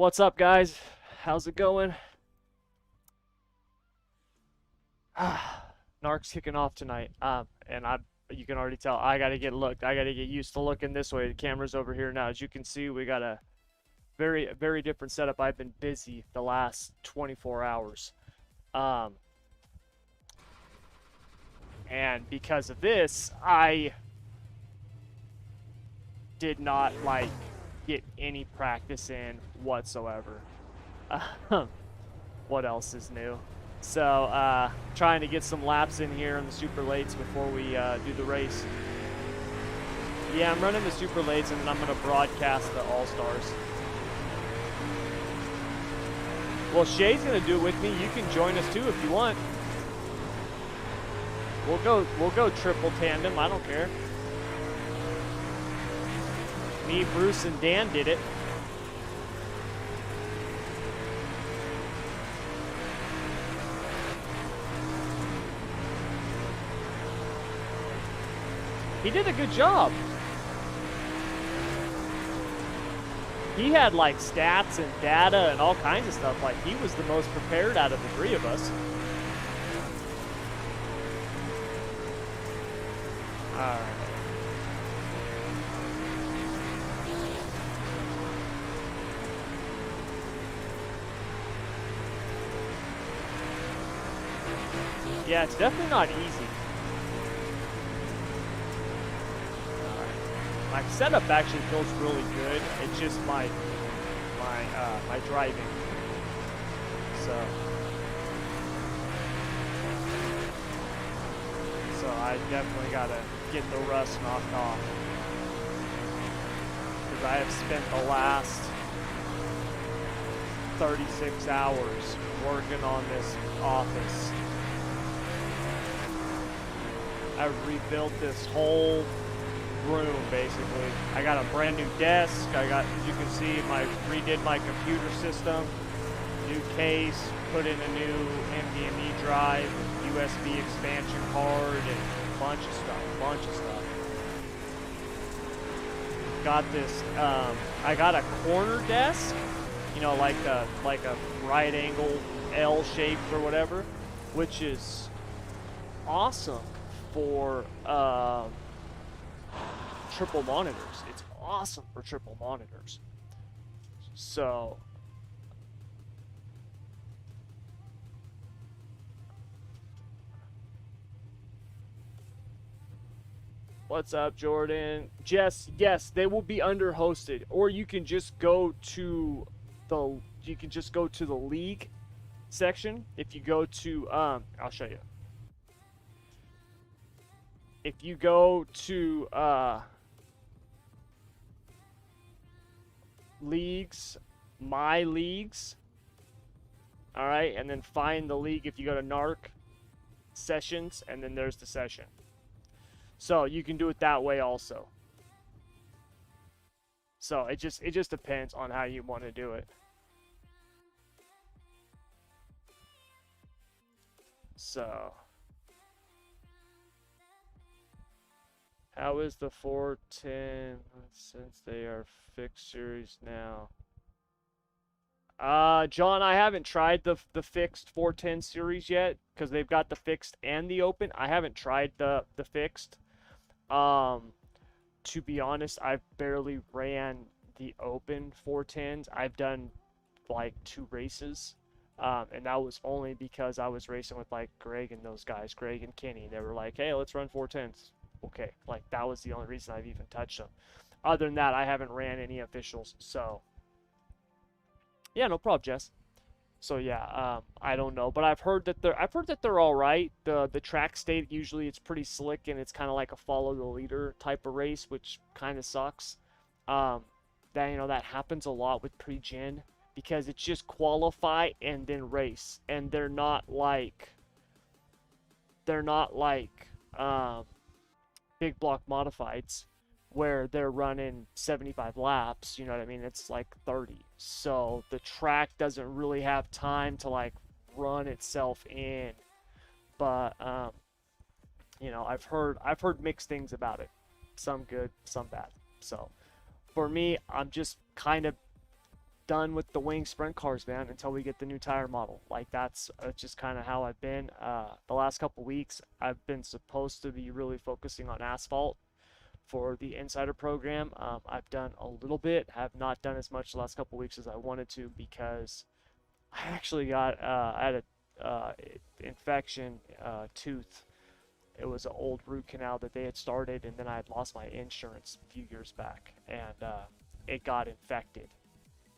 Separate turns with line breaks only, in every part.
What's up, guys? How's it going? NARC's kicking off tonight. You can already tell I gotta get looked. I gotta get used to looking this way. The camera's over here now. As you can see, we got a very different setup. I've been busy the last 24 hours. And because of this, I did not get any practice in whatsoever. What else is new? So, trying to get some laps in here in the super lates before we do the race. Yeah, I'm running the super lates, and then I'm going to broadcast the All-Stars. Well, Shay's going to do it with me. You can join us too if you want. We'll go triple tandem. I don't care. Me, Bruce, and Dan did it. He did a good job. He had like stats and data and all kinds of stuff. Like, he was the most prepared out of the three of us. Alright. Yeah, it's definitely not easy. My setup actually feels really good. It's just my driving. So I definitely gotta get the rust knocked off, because I have spent the last 36 hours working on this office. I've rebuilt this whole room basically. I got a brand new desk. As you can see, redid my computer system, new case, put in a new NVMe drive, USB expansion card, and a bunch of stuff. Got this. I got a corner desk, you know, like a right angle L shaped or whatever, which is awesome for triple monitors. It's awesome for triple monitors. So what's up, Jordan? Jess, yes, they will be under hosted, or you can just go to the league section. If you go to I'll show you. If you go to leagues, my leagues, all right, and then find the league. If you go to NARC sessions, and then there's the session. So you can do it that way also. So it just depends on how you want to do it. So how is the 410 since they are fixed series now? John, I haven't tried the fixed 410 series yet, because they've got the fixed and the open. I haven't tried the fixed. To be honest, I've barely ran the open 410s. I've done like 2 races. And that was only because I was racing with like Greg and those guys, Greg and Kenny. They were like, hey, let's run 410s. Okay, like that was the only reason I've even touched them. Other than that, I haven't ran any officials. So yeah, no problem, Jess. So yeah, I don't know, but I've heard that they're all right. The track state, usually it's pretty slick, and it's kind of like a follow the leader type of race, which kind of sucks. That happens a lot with pre-gen, because it's just qualify and then race, and they're not like big block modifieds where they're running 75 laps, you know what I mean? It's like 30. So the track doesn't really have time to like run itself in. But I've heard mixed things about it. Some good, some bad. So for me, I'm just kind of done with the wing sprint cars, man, until we get the new tire model. Like that's just kind of how I've been. The last couple weeks, I've been supposed to be really focusing on asphalt for the insider program. I've done a little bit, have not done as much the last couple weeks as I wanted to because I actually got I had a infection tooth. It was an old root canal that they had started, and then I had lost my insurance a few years back, and it got infected,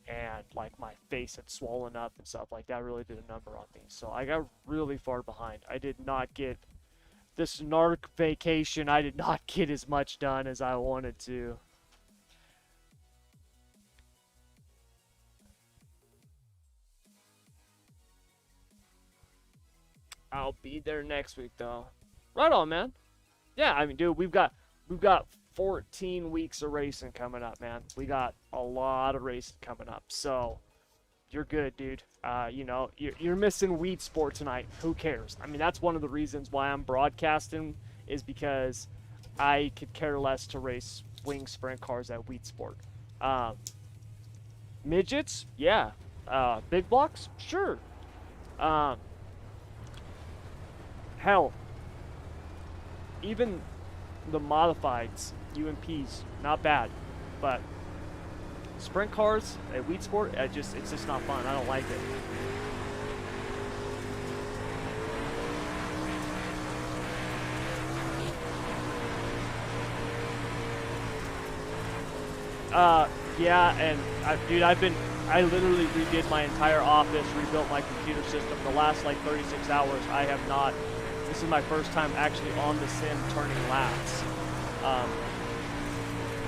and like my face had swollen up and stuff like that. Really did a number on me, so I got really far behind. I did not get this NARC vacation. I did not get as much done as I wanted to. I'll be there next week though. Right on, man. Yeah, I mean, dude, we've got 14 weeks of racing coming up, man. We got a lot of racing coming up, so you're good, dude. You know, you're missing Weed Sport tonight. Who cares? I mean, that's one of the reasons why I'm broadcasting, is because I could care less to race wing sprint cars at Weed Sport. Midgets, yeah. Big blocks, sure. Hell, even the modifieds, UMPs, not bad, but sprint cars at Weed Sport, it's just not fun. I don't like it. Yeah, and dude, I literally redid my entire office, rebuilt my computer system. The last like 36 hours, I have not. This is my first time actually on the sim turning laps.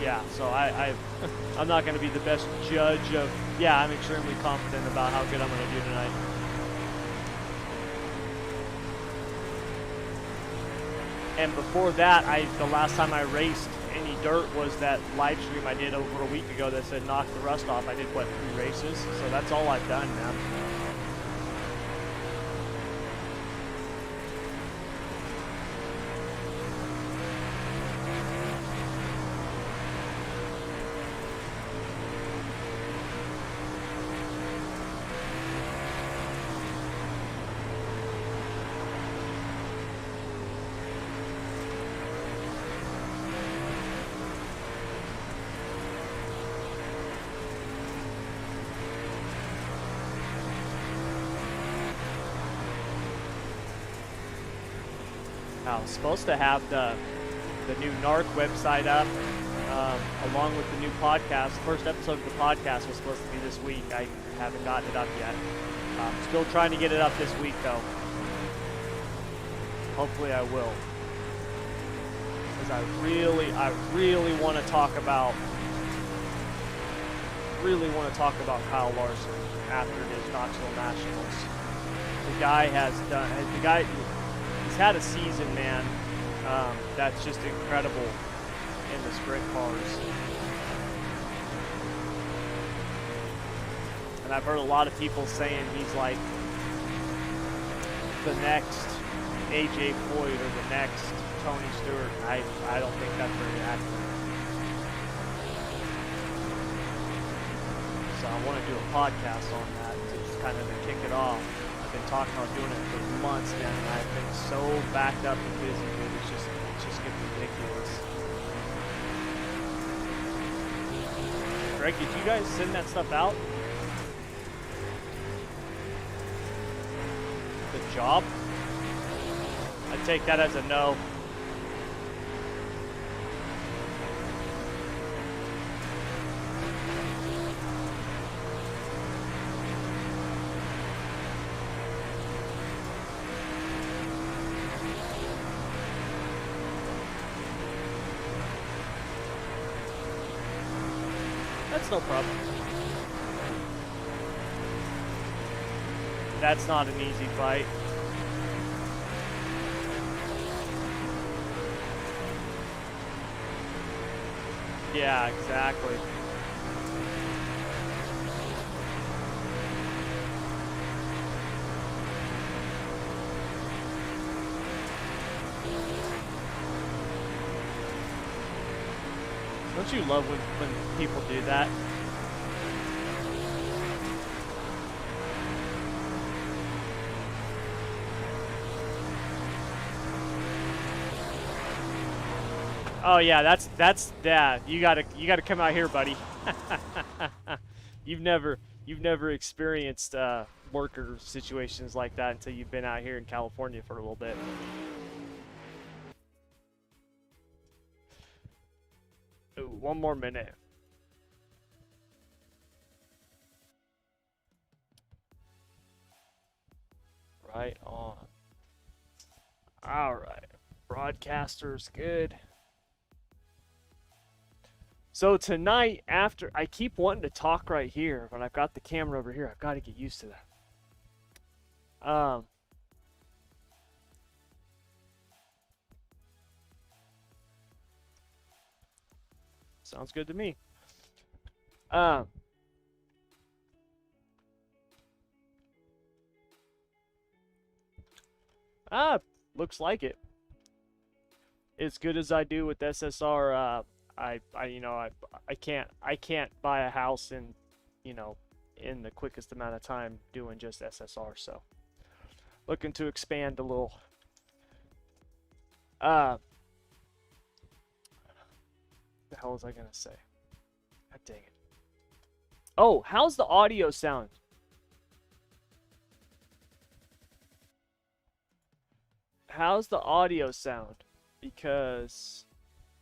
Yeah, so I'm not going to be the best judge of. Yeah, I'm extremely confident about how good I'm going to do tonight. And before that, the last time I raced any dirt was that live stream I did over a week ago that said knock the rust off. I did, what, 3 races? So that's all I've done, man. I was supposed to have the new NARC website up along with the new podcast. The first episode of the podcast was supposed to be this week. I haven't gotten it up yet. Still trying to get it up this week though. Hopefully I will. Because I really want to talk about Kyle Larson after his Knoxville Nationals. He's had a season, man, that's just incredible in the sprint cars. And I've heard a lot of people saying he's like the next AJ Foyt or the next Tony Stewart. I don't think that's very accurate. So I want to do a podcast on that to just kind of kick it off. I've been talking about doing it for months, man, and I've been so backed up and busy, dude. It's just getting ridiculous. Greg, did you guys send that stuff out? The job? I take that as a no. That's no problem. That's not an easy fight. Yeah, exactly. Don't you love when people do that? Oh yeah, that's that. You gotta come out here, buddy. You've never experienced worker situations like that until you've been out here in California for a little bit. Ooh, one more minute. Right on. All right. Broadcaster's good. So tonight, after I keep wanting to talk right here, but I've got the camera over here. I've got to get used to that. Sounds good to me. Um, looks like it. As good as I do with SSR, I can't buy a house in, in the quickest amount of time doing just SSR. So looking to expand a little. The hell was I gonna say? God dang it. Oh, how's the audio sound? How's the audio sound? Because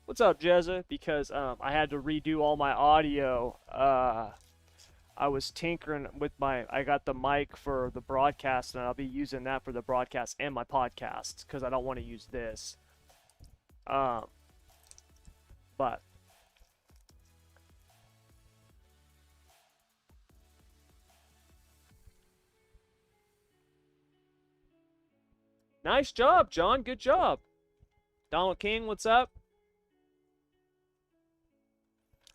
what's up, Jezza? Because I had to redo all my audio. I was tinkering with I got the mic for the broadcast, and I'll be using that for the broadcast and my podcast because I don't want to use this. But nice job, John. Good job. Donald King, what's up?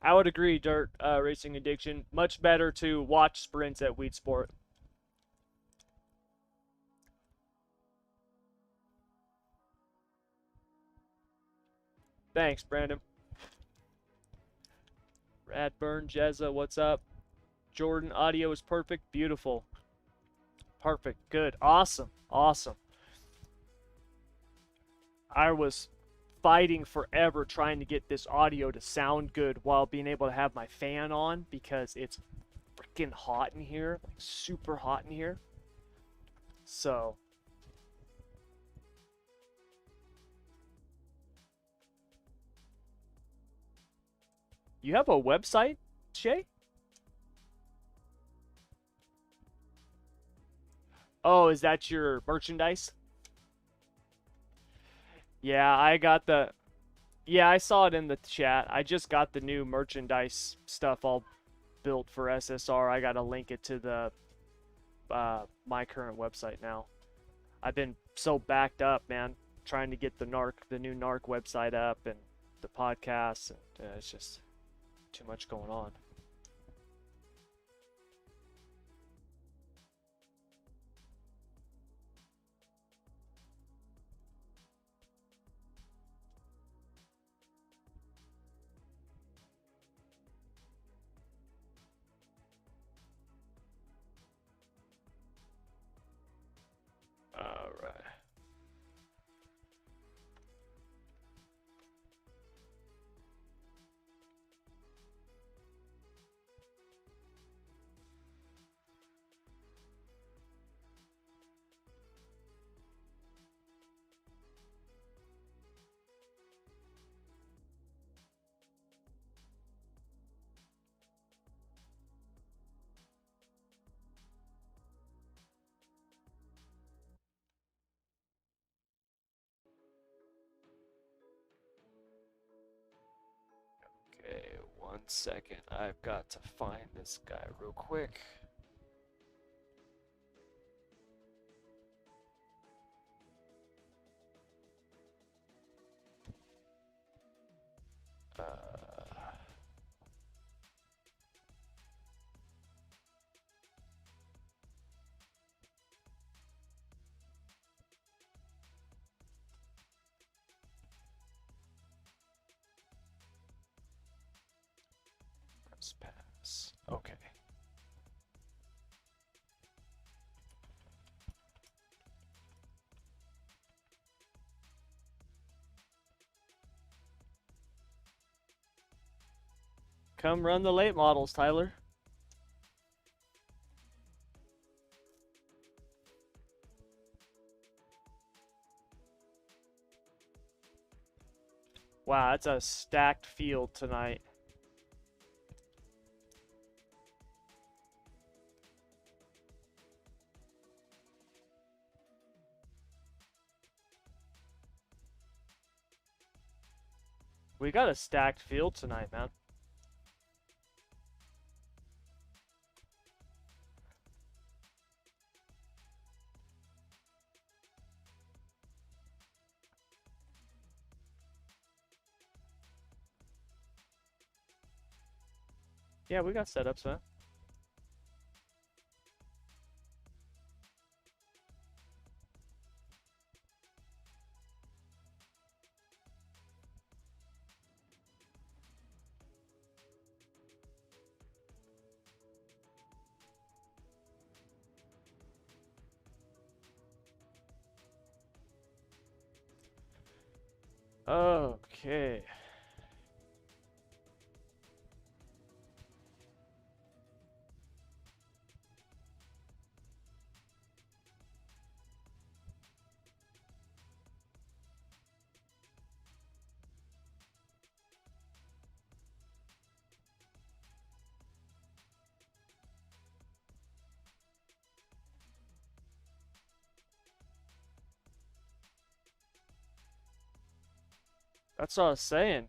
I would agree, Dirt Racing Addiction. Much better to watch sprints at Weed Sport. Thanks, Brandon. Radburn, Jezza, what's up? Jordan, audio is perfect. Beautiful. Perfect. Good. Awesome. Awesome. I was fighting forever trying to get this audio to sound good while being able to have my fan on because it's freaking hot in here, like super hot in here. So you have a website, Shay? Oh, is that your merchandise? Yeah, I saw it in the chat. I just got the new merchandise stuff all built for SSR. I got to link it to the my current website now. I've been so backed up, man, trying to get the new NARC website up and the podcasts, and it's just too much going on. All right. Okay, 1 second. I've got to find this guy real quick. Press pass. Okay. Come run the late models, Tyler. Wow, that's a stacked field tonight. We got a stacked field tonight, man. Yeah, we got setups, man. Okay. That's what I was saying.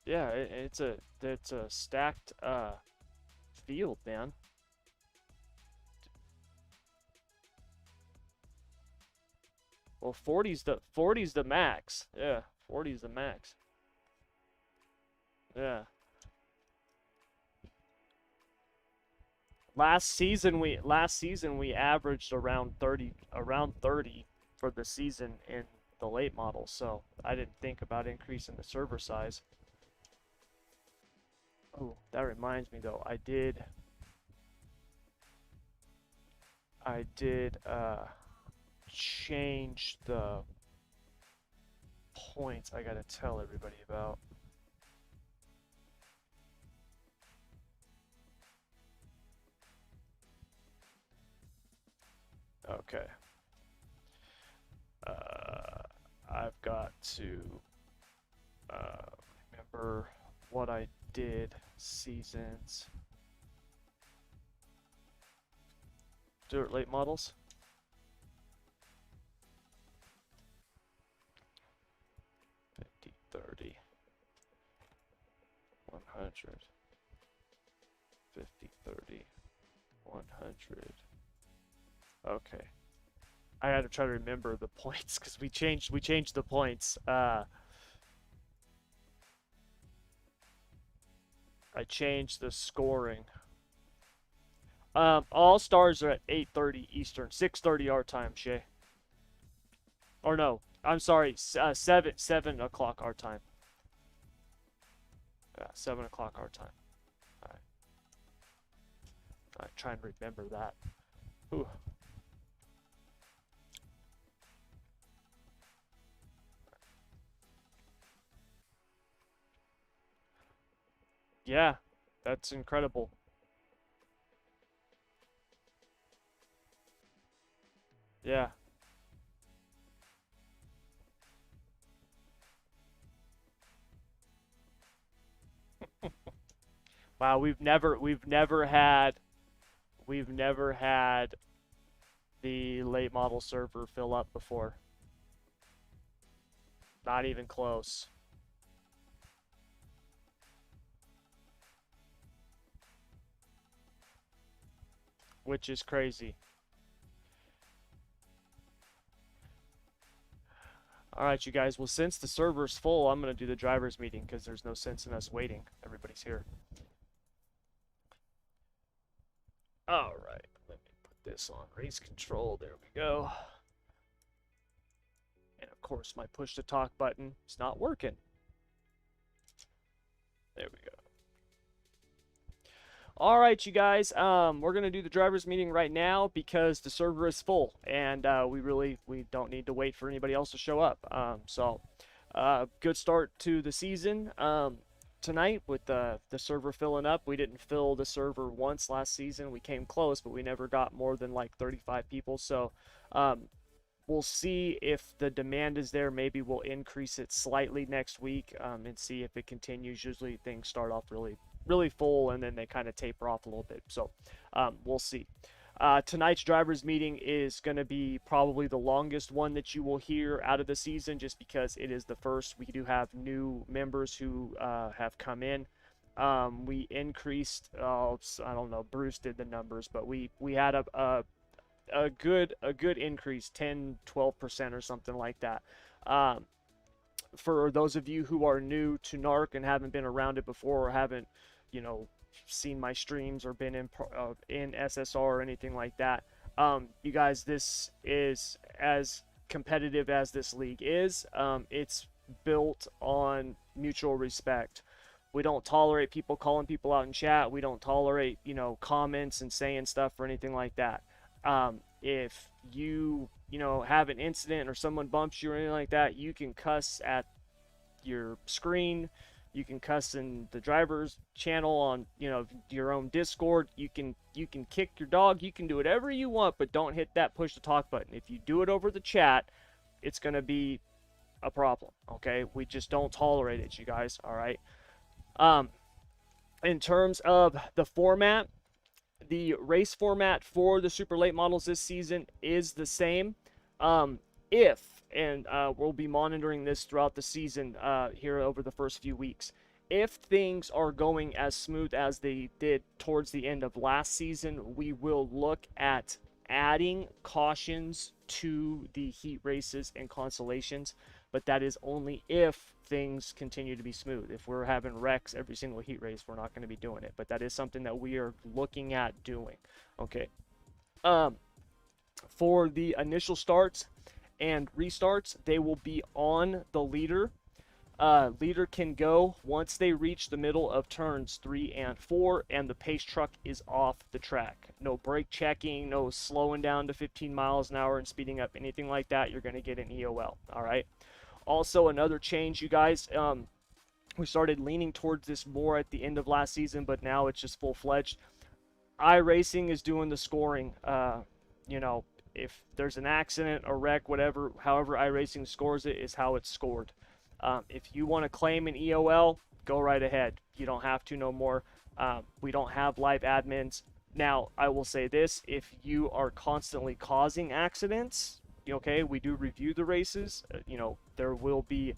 Yeah, it's a stacked field, man. Well, 40's the max. Yeah, 40's the max. Yeah. Last season we averaged around 30 for the season in the late model, so I didn't think about increasing the server size. Oh, that reminds me though, I did change the points I gotta tell everybody about. Okay. I've got to remember what I did seasons. Do it late models. $50, $30, $100, $50, $30, $100. Okay. I had to try to remember the points because we changed the points. I changed the scoring. All stars are at 8:30 Eastern, 6:30 our time, Shay. Or no, I'm sorry, 7 o'clock our time. Yeah, 7 o'clock our time. All right. I try and remember that. Ooh. Yeah, that's incredible. Yeah. Wow, we've never had the late model server fill up before. Not even close. Which is crazy. Alright, you guys. Well, since the server's full, I'm going to do the driver's meeting because there's no sense in us waiting. Everybody's here. Alright, let me put this on race control. There we go. And of course, my push to talk button is not working. There we go. All right, you guys, we're going to do the driver's meeting right now because the server is full and we don't need to wait for anybody else to show up. So good start to the season. tonight with the server filling up. We didn't fill the server once last season. We came close, but we never got more than like 35 people. So we'll see if the demand is there. Maybe we'll increase it slightly next week and see if it continues. Usually things start off really full and then they kind of taper off a little bit. So we'll see. Tonight's drivers meeting is going to be probably the longest one that you will hear out of the season, just because it is the first. We do have new members who have come in. We increased, I don't know, Bruce did the numbers, but we had a good increase, 10-12% or something like that. For those of you who are new to NARC and haven't been around it before, or haven't, seen my streams or been in SSR or anything like that, you guys, this is as competitive as this league is. It's built on mutual respect. We don't tolerate people calling people out in chat. We don't tolerate, comments and saying stuff or anything like that. If you, have an incident or someone bumps you or anything like that, you can cuss at your screen. You can cuss in the driver's channel on, your own Discord. You can kick your dog. You can do whatever you want, but don't hit that push to talk button. If you do it over the chat, it's going to be a problem. Okay. We just don't tolerate it, you guys. All right. In terms of the format, the race format for the super late models this season is the same. We'll be monitoring this throughout the season here over the first few weeks. If things are going as smooth as they did towards the end of last season, we will look at adding cautions to the heat races and consolations, but that is only if things continue to be smooth. If we're having wrecks every single heat race, we're not going to be doing it, but that is something that we are looking at doing. Okay. For the initial starts and restarts, they will be on the leader. Leader can go once they reach the middle of turns 3 and 4, and the pace truck is off the track. No brake checking, no slowing down to 15 miles an hour and speeding up, anything like that. You're going to get an EOL. All right. Also, another change, you guys, we started leaning towards this more at the end of last season, but now it's just full-fledged. iRacing is doing the scoring. If there's an accident, a wreck, whatever, however iRacing scores it is how it's scored. If you want to claim an EOL, go right ahead. You don't have to no more. We don't have live admins. Now, I will say this, if you are constantly causing accidents, okay, we do review the races. There will be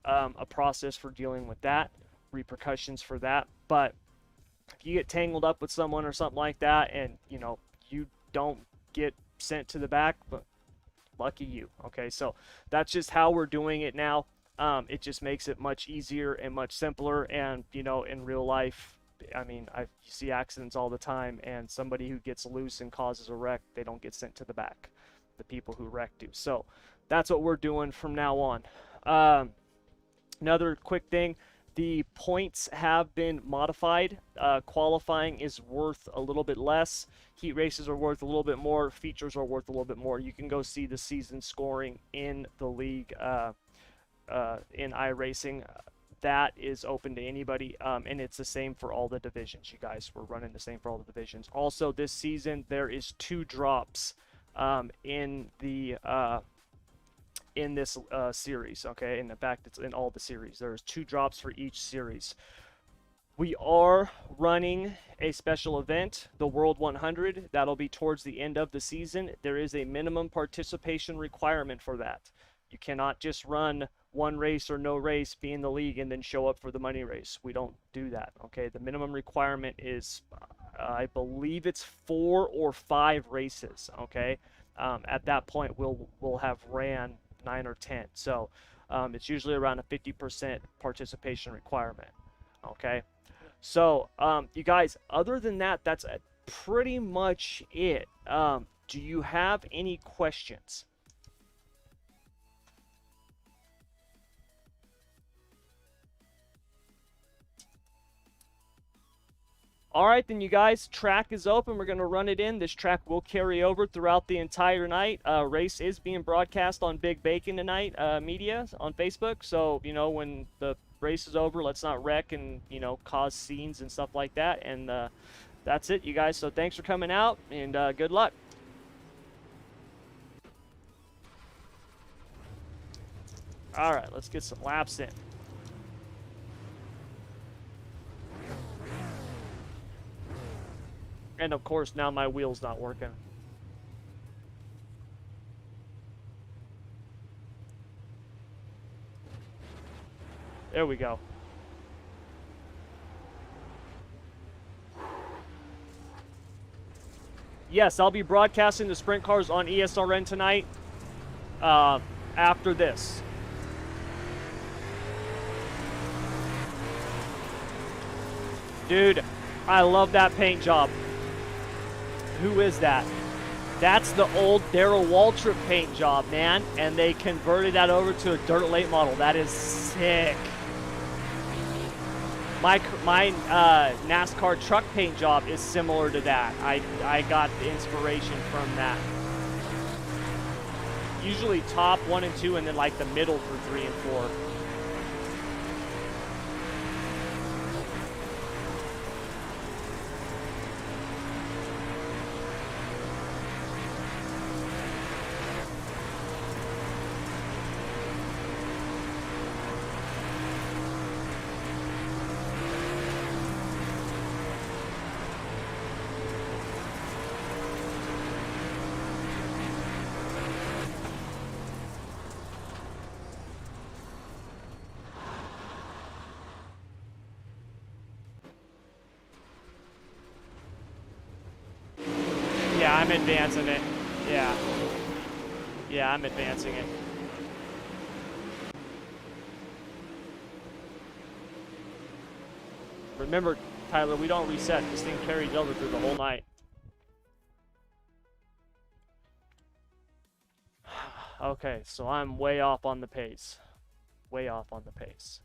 a process for dealing with that, repercussions for that. But if you get tangled up with someone or something like that and, you don't get sent to the back, but lucky you. Okay, so that's just how we're doing it now. It just makes it much easier and much simpler. And, in real life, you see accidents all the time, and somebody who gets loose and causes a wreck, they don't get sent to the back. The people who wreck do. So that's what we're doing from now on. Another quick thing, the points have been modified. Qualifying is worth a little bit less. Heat races are worth a little bit more. Features are worth a little bit more. You can go see the season scoring in the league in iRacing. That is open to anybody, and it's the same for all the divisions, you guys. We're running the same for all the divisions. Also, this season, there is 2 drops in this series. Okay, in fact, it's in all the series. There's 2 drops for each series. We are running a special event, the World 100. That'll be towards the end of the season. There is a minimum participation requirement for that. You cannot just run one race or no race, be in the league, and then show up for the money race. We don't do that. Okay, the minimum requirement is, I believe it's 4 or 5 races. Okay, at that point we'll have ran 9 or 10. So it's usually around a 50% participation requirement. Okay, so you guys, other than that, that's pretty much it. Do you have any questions? All right, then, you guys, track is open. We're going to run it in. This track will carry over throughout the entire night. Race is being broadcast on Big Bacon tonight, media on Facebook. So, when the race is over. Let's not wreck and, you know, cause scenes and stuff like that. And that's it, you guys. So thanks for coming out, and good luck. All right, let's get some laps in. And of course, now my wheel's not working. There we go. Yes, I'll be broadcasting the sprint cars on ESRN tonight after this. Dude, I love that paint job. Who is that? That's the old Darrell Waltrip paint job, man. And they converted that over to a dirt late model. That is sick. My NASCAR truck paint job is similar to that. I got the inspiration from that. Usually top 1 and 2, and then like the middle for 3 and 4. Yeah, I'm advancing it. Yeah. Yeah, I'm advancing it. Remember, Tyler, we don't reset. This thing carries over through the whole night. Okay, so I'm way off on the pace. Way off on the pace.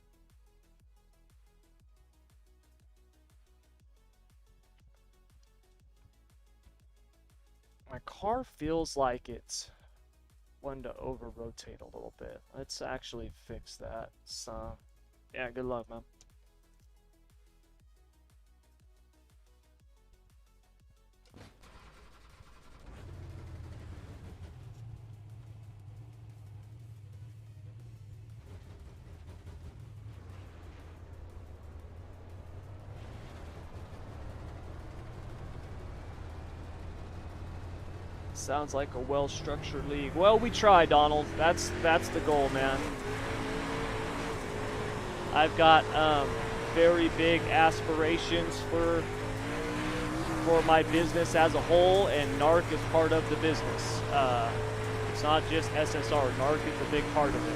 My car feels like it's wanting to over-rotate a little bit. Let's actually fix that. So, yeah, good luck, man. Sounds like a well-structured league. Well, we try, Donald. That's the goal, man. I've got very big aspirations for my business as a whole, and NARC is part of the business. It's not just SSR. NARC is a big part of it.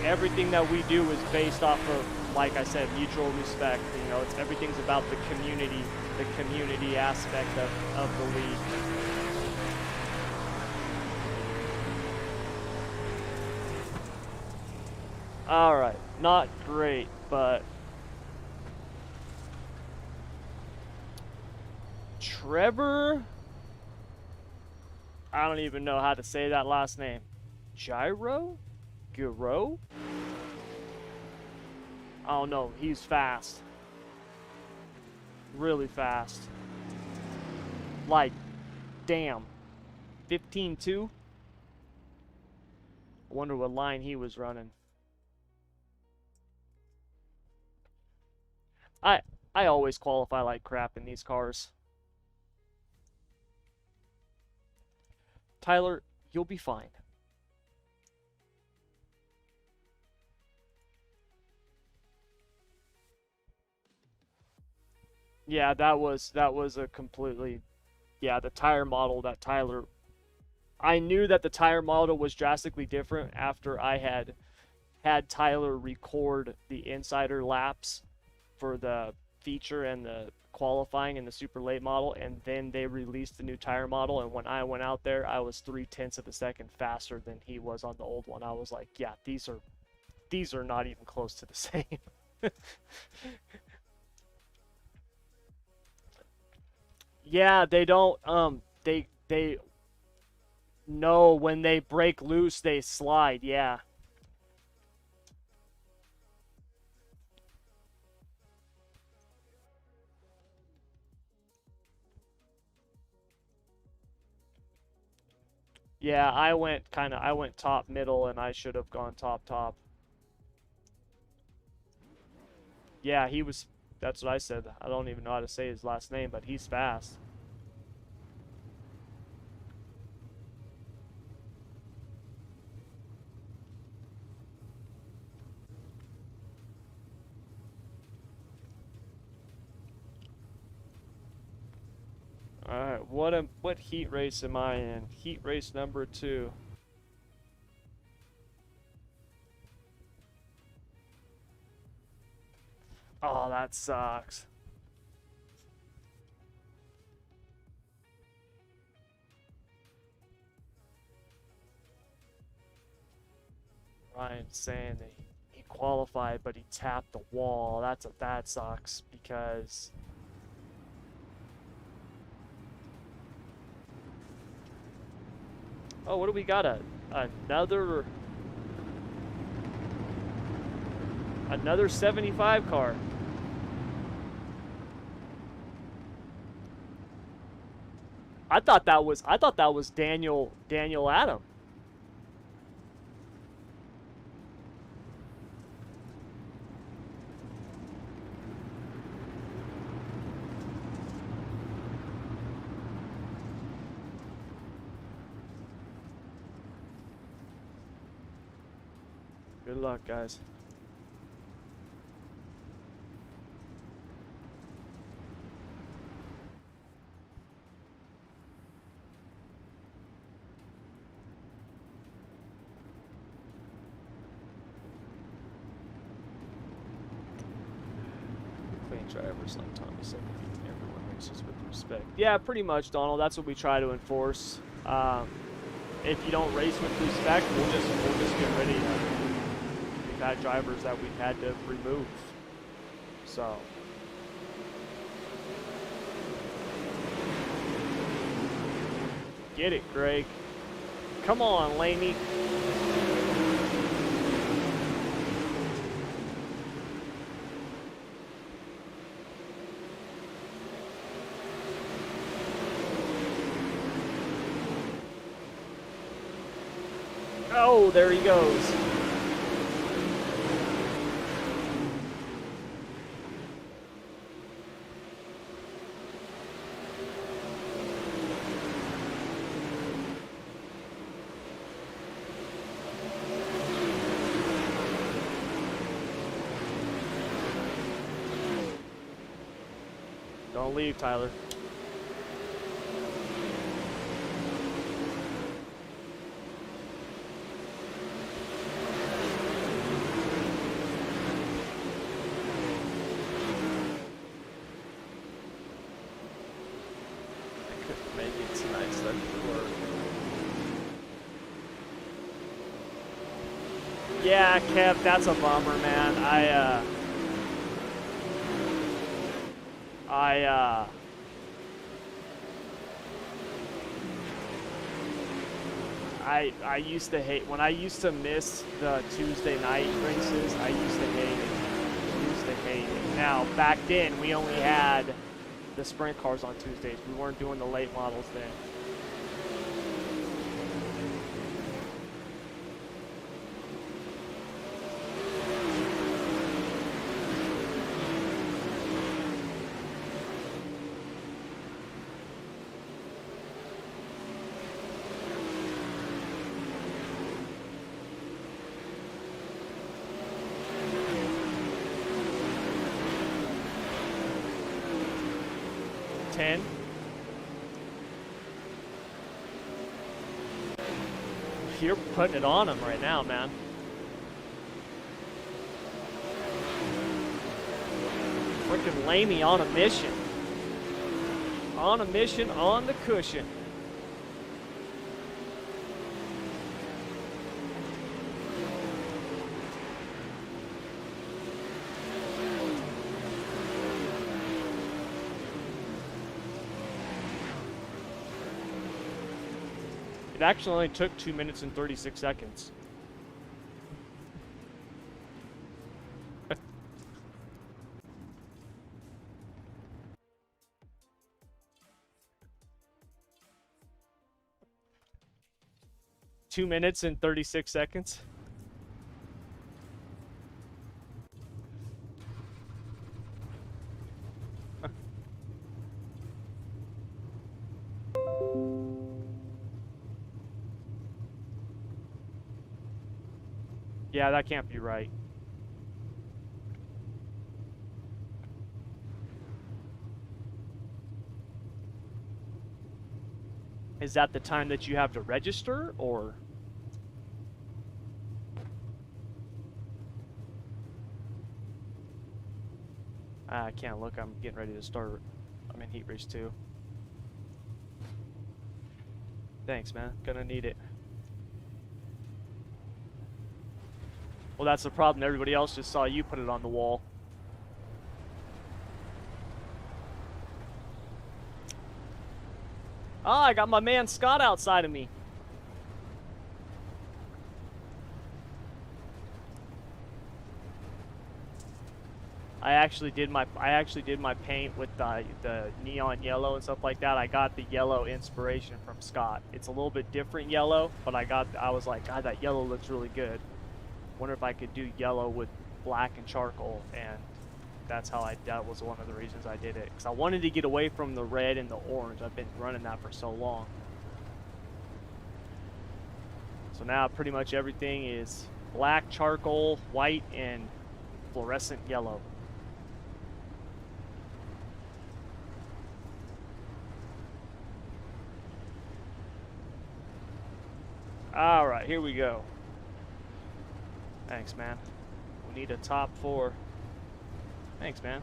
Everything that we do is based off of, like I said, mutual respect. You know, everything's about the community aspect of the league. All right, not great, but Trevor, I don't even know how to say that last name. Giro? Oh no, he's fast. Really fast. Like, damn. 15-2? I wonder what line he was running. I always qualify like crap in these cars. Tyler, you'll be fine. Yeah, that was a completely, yeah, the tire model that Tyler, I knew that the tire model was drastically different after I had Tyler record the insider laps for the feature and the qualifying in the super late model, and then they released the new tire model, and when I went out there, I was 0.3 of a second faster than he was on the old one. I was like, yeah, these are not even close to the same. Yeah, they don't they know when they break loose they slide, yeah. Yeah, I went top middle and I should have gone top. Yeah, he was that's what I said. I don't even know how to say his last name, but he's fast. All right, what heat race am I in? Heat race number 2. Oh, that sucks. Ryan saying that he qualified, but he tapped the wall. That sucks because oh, what do we got? Another 75 car. I thought that was Daniel Adam. Good luck, guys. Clean drivers, like Tommy said, everyone races with respect. Yeah, pretty much, Donald. That's what we try to enforce. If you don't race with respect, we'll just get rid of you. We've had drivers that we've had to remove. So. Get it, Greg. Come on, Laney. Oh, there he goes. Don't leave, Tyler. Yeah, Kev, that's a bummer, man. I used to hate when I used to miss the Tuesday night races. I used to hate it. Now, back then, we only had the sprint cars on Tuesdays. We weren't doing the late models then. You're putting it on him right now, man. Freaking Lamy on a mission. On a mission on the cushion. It actually only took 2 minutes and 36 seconds. 2 minutes and 36 seconds. Yeah, that can't be right. Is that the time that you have to register, or? I can't look. I'm getting ready to start. I'm in heat race 2. Thanks, man. Gonna need it. Well, that's the problem. Everybody else just saw you put it on the wall. Ah, I got my man Scott outside of me. I actually did my paint with the neon yellow and stuff like that. I got the yellow inspiration from Scott. It's a little bit different yellow, but I was like, God, that yellow looks really good. Wonder if I could do yellow with black and charcoal, and that was one of the reasons I did it, because I wanted to get away from the red and the orange. I've been running that for so long. So now pretty much everything is black, charcoal, white, and fluorescent yellow. All right, here we go. Thanks, man. We need a top 4. Thanks, man.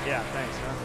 Yeah, thanks, man.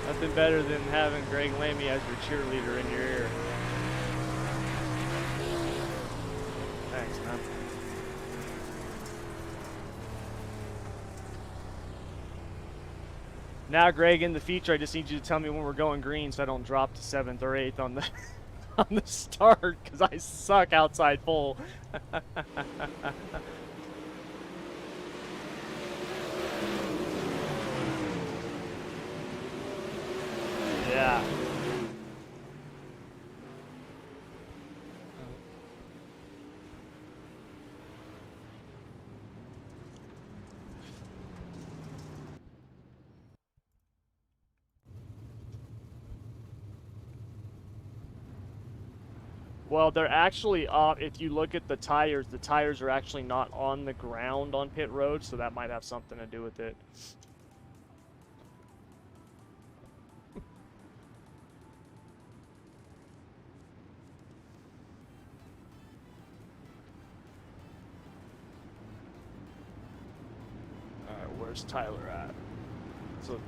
Nothing better than having Greg Lamy as your cheerleader in your ear. Thanks, man. Now, Greg, in the future, I just need you to tell me when we're going green so I don't drop to 7th or 8th on the on the start, because I suck outside full. Yeah. Well, they're actually if you look at the tires are actually not on the ground on pit road, so that might have something to do with it. All right, where's Tyler at? So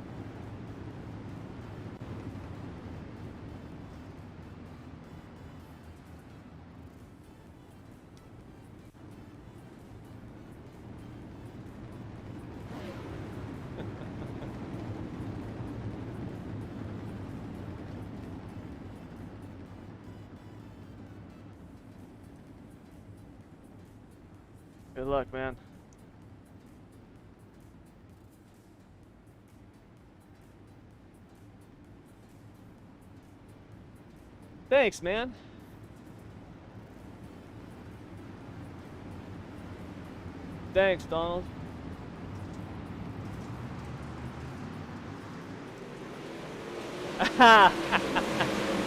good luck, man. Thanks, man. Thanks, Donald.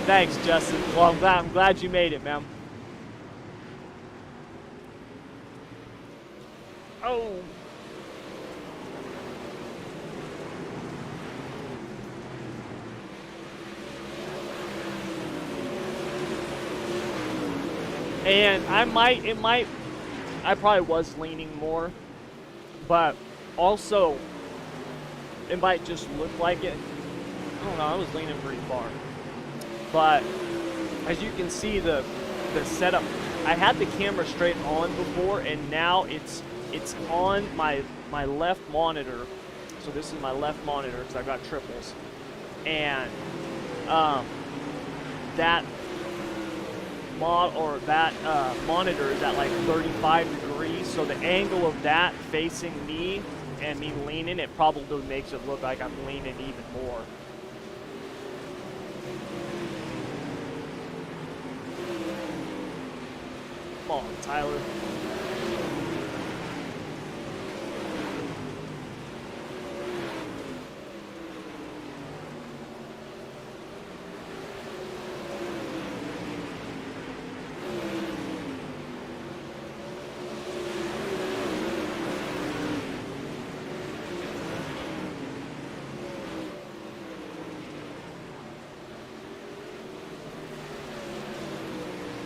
Thanks, Justin. Well, I'm glad you made it, man. Oh. And I probably was leaning more, but also it might just look like it. I don't know, I was leaning pretty far. But as you can see, the setup, I had the camera straight on before, and now it's on my left monitor. So this is my left monitor because I've got triples, and that monitor is at like 35 degrees, so the angle of that facing me and me leaning, it probably makes it look like I'm leaning even more. Come on, Tyler.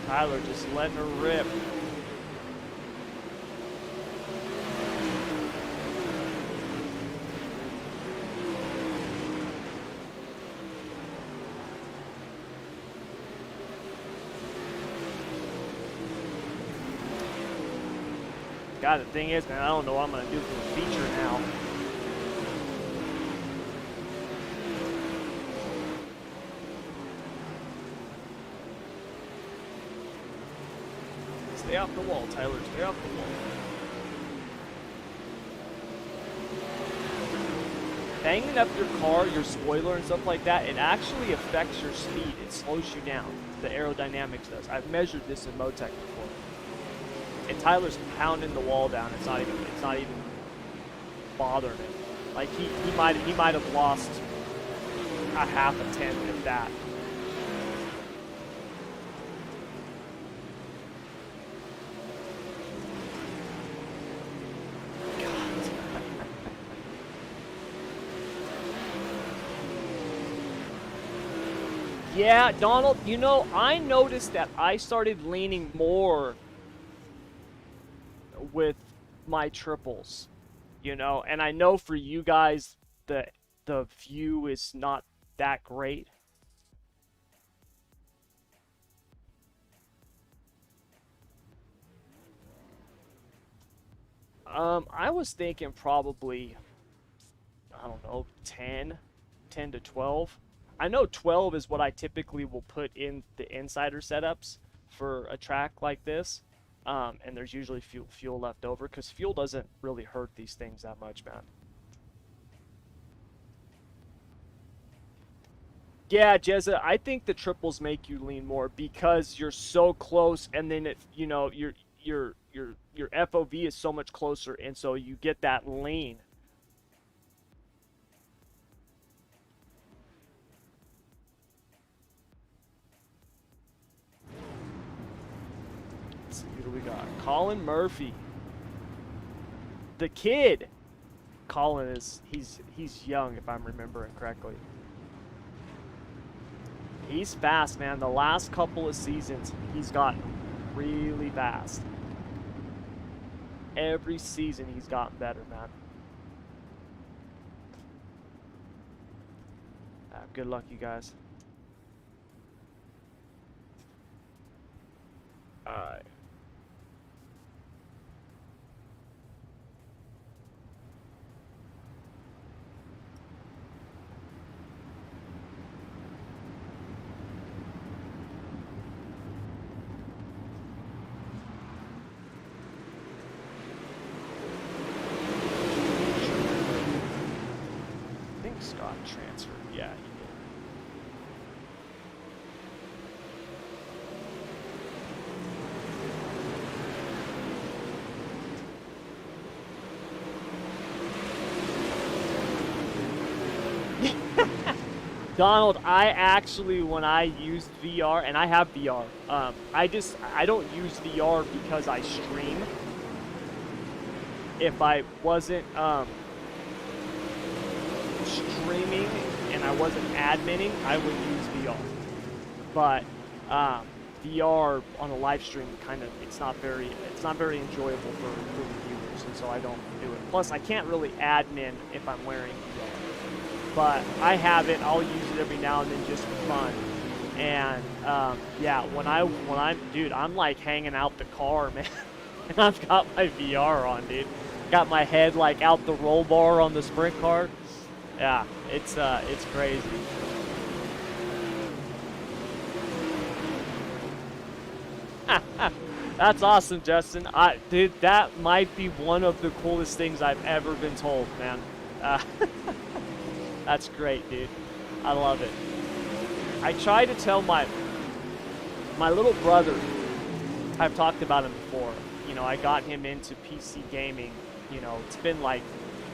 Tyler just letting her rip. God, the thing is, man, I don't know what I'm going to do for the feature now. Stay off the wall, Tyler. Stay off the wall. Banging up your car, your spoiler, and stuff like that, it actually affects your speed. It slows you down. The aerodynamics does. I've measured this in Motec before. And Tyler's pounding the wall down. It's not even bothering him. Like he might have lost a half a tenth if that. Yeah, Donald, you know, I noticed that I started leaning more with my triples, you know, and I know for you guys the view is not that great. I was thinking probably don't know, 10 to 12. I know 12 is what I typically will put in the insider setups for a track like this. And there's usually fuel left over because fuel doesn't really hurt these things that much, man. Yeah, Jezza, I think the triples make you lean more because you're so close, and then your FOV is so much closer, and so you get that lean. Let's see, who do we got? Colin Murphy, the kid. Colin is he's young if I'm remembering correctly. He's fast, man. The last couple of seasons, he's gotten really fast. Every season, he's gotten better, man. Good luck, you guys. All right. Scott transferred. Yeah, he did. Donald, I actually, when I used VR, and I have VR, I don't use VR because I stream. If I wasn't, streaming and I wasn't adminning, I would use VR. But VR on a live stream it's not very enjoyable for the viewers, and so I don't do it. Plus, I can't really admin if I'm wearing VR. But I have it. I'll use it every now and then just for fun. And yeah, when I'm like hanging out the car, man, and I've got my VR on, dude. Got my head like out the roll bar on the sprint car. Yeah, it's crazy. That's awesome, Justin. Dude, that might be one of the coolest things I've ever been told, man. That's great, dude. I love it. I try to tell my little brother. I've talked about him before. You know, I got him into PC gaming. You know, it's been like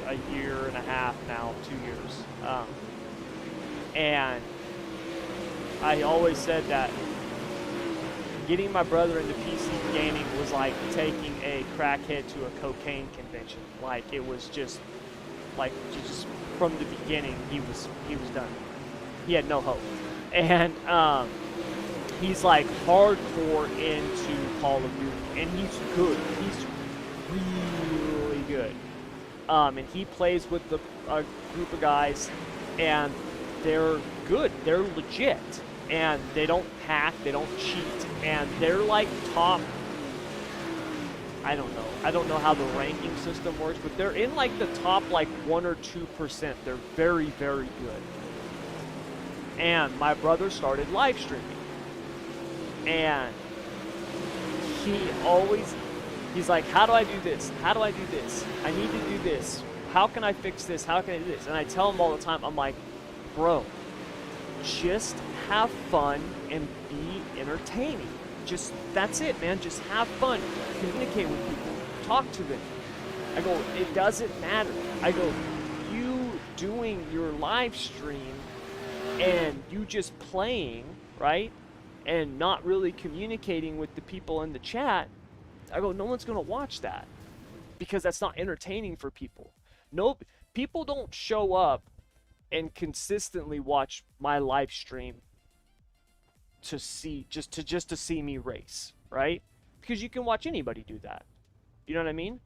a year and a half now, 2 years. And I always said that getting my brother into PC gaming was like taking a crackhead to a cocaine convention. Like, it was just from the beginning, he was done. He had no hope. And he's like hardcore into Call of Duty, and he's good. He's really good. And he plays with a group of guys, and they're good. They're legit, and they don't hack, they don't cheat, and they're like top. I don't know how the ranking system works, but they're in like the top like 1 or 2%. They're very, very good. And my brother started live streaming, and he's like, how do I do this? How do I do this? I need to do this. How can I fix this? How can I do this? And I tell him all the time, I'm like, bro, just have fun and be entertaining. Just, that's it, man. Just have fun. Communicate with people. Talk to them. I go, it doesn't matter. I go, you doing your live stream and you just playing, right? And not really communicating with the people in the chat. I go, no one's going to watch that because that's not entertaining for people. Nope. People don't show up and consistently watch my live stream to see just to see me race, right? Because you can watch anybody do that. You know what I mean?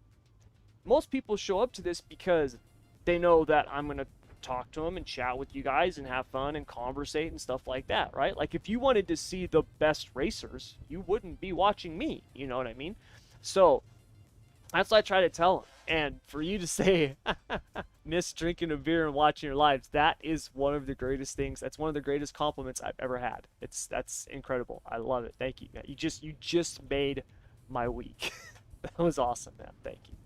Most people show up to this because they know that I'm going to talk to them and chat with you guys and have fun and conversate and stuff like that, right? Like, if you wanted to see the best racers, you wouldn't be watching me. You know what I mean? So that's what I try to tell them. And for you to say, miss drinking a beer and watching your lives, that is one of the greatest things. That's one of the greatest compliments I've ever had. That's incredible. I love it. Thank you, man. You just made my week. That was awesome, man. Thank you.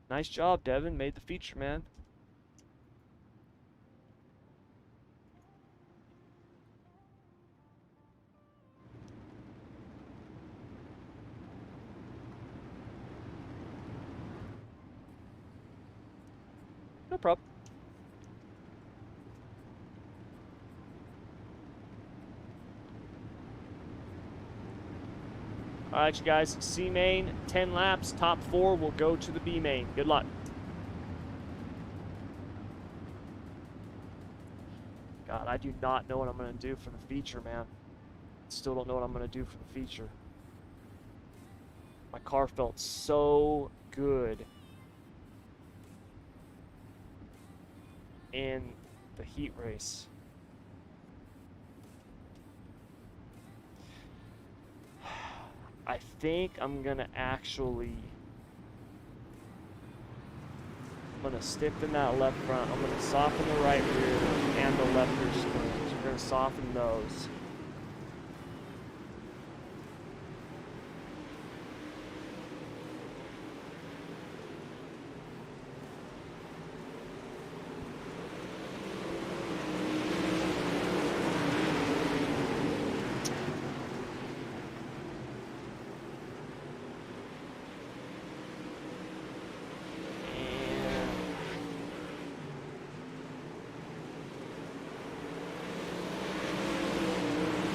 Nice job, Devin. Made the feature, man. No problem. All right, you guys. C main, 10 laps. Top 4 will go to the B main. Good luck. God, I do not know what I'm going to do for the feature, man. Still don't know what I'm going to do for the feature. My car felt so good in the heat race. I think I'm gonna stiffen that left front. I'm gonna soften the right rear and the left rear springs. We're gonna soften those.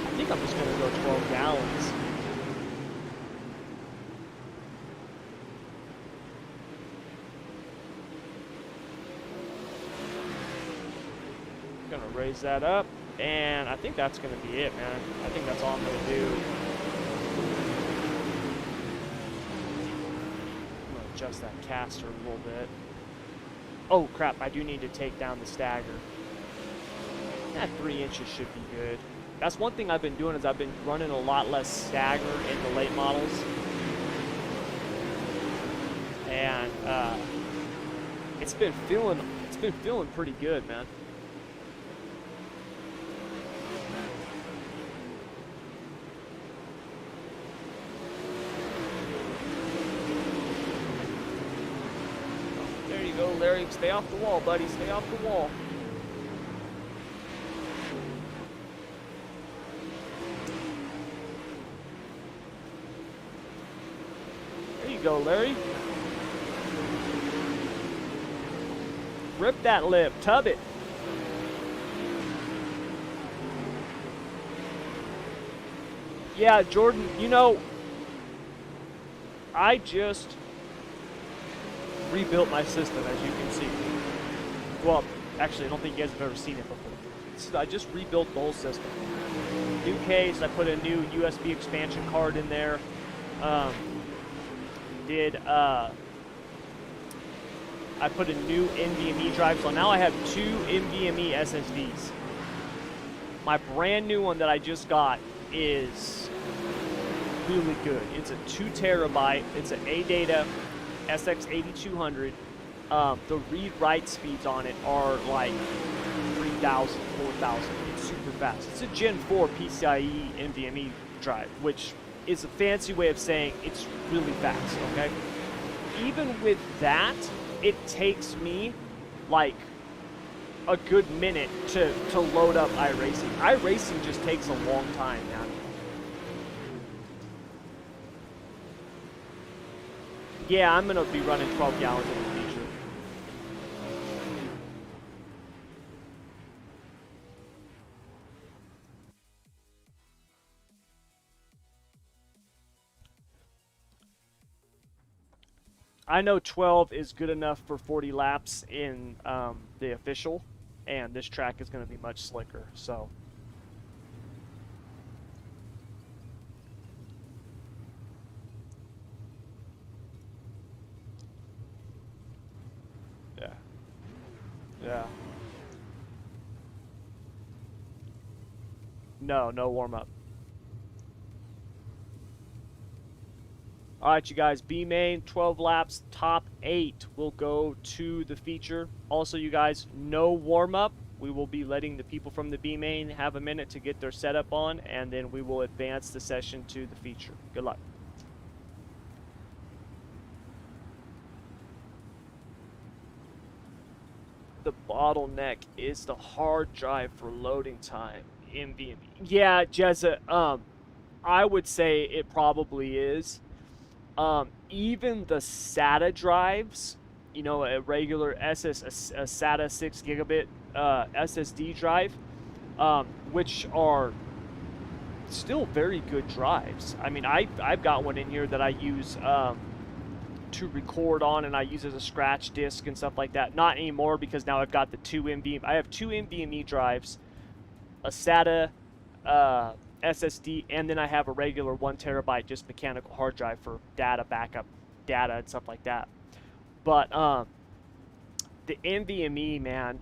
I think I'm just gonna go 12 gallons. Gonna raise that up, and I think that's gonna be it, man. I think that's all I'm gonna do. I'm gonna adjust that caster a little bit. Oh crap, I do need to take down the stagger. That 3 inches should be good. That's one thing I've been doing is I've been running a lot less stagger in the late models. And it's been feeling pretty good, man. There you go, Larry. Stay off the wall, buddy. Stay off the wall. Go, Larry. Rip that lip. Tub it. Yeah, Jordan, you know, I just rebuilt my system, as you can see. Well, actually, I don't think you guys have ever seen it before. I just rebuilt the whole system. New case, I put a new USB expansion card in there. I put a new NVMe drive, so now I have 2 NVMe SSDs. My brand new one that I just got is really good. It's a 2 terabyte. It's an ADATA SX8200. The read-write speeds on it are like 3,000, 4,000. It's super fast. It's a Gen 4 PCIe NVMe drive, which is a fancy way of saying it's really fast, okay? Even with that, it takes me like a good minute to load up iRacing. iRacing just takes a long time, man. Yeah, I'm gonna be running 12 gallons in the future. I know 12 is good enough for 40 laps in the official, and this track is going to be much slicker, so. Yeah. Yeah. No warm-up. All right, you guys, B main, 12 laps, top 8 will go to the feature. Also, you guys, no warm-up. We will be letting the people from the B main have a minute to get their setup on, and then we will advance the session to the feature. Good luck. The bottleneck is the hard drive for loading time in NVMe. Yeah, Jezza, I would say it probably is. Even the SATA drives, you know, a regular a SATA 6 gigabit SSD drive, which are still very good drives. I mean, I've got one in here that I use to record on, and I use as a scratch disk and stuff like that. Not anymore, because now I've got the I have two NVMe drives, a SATA SSD, and then I have a regular 1 terabyte just mechanical hard drive for data backup, data and stuff like that. But the NVMe, man,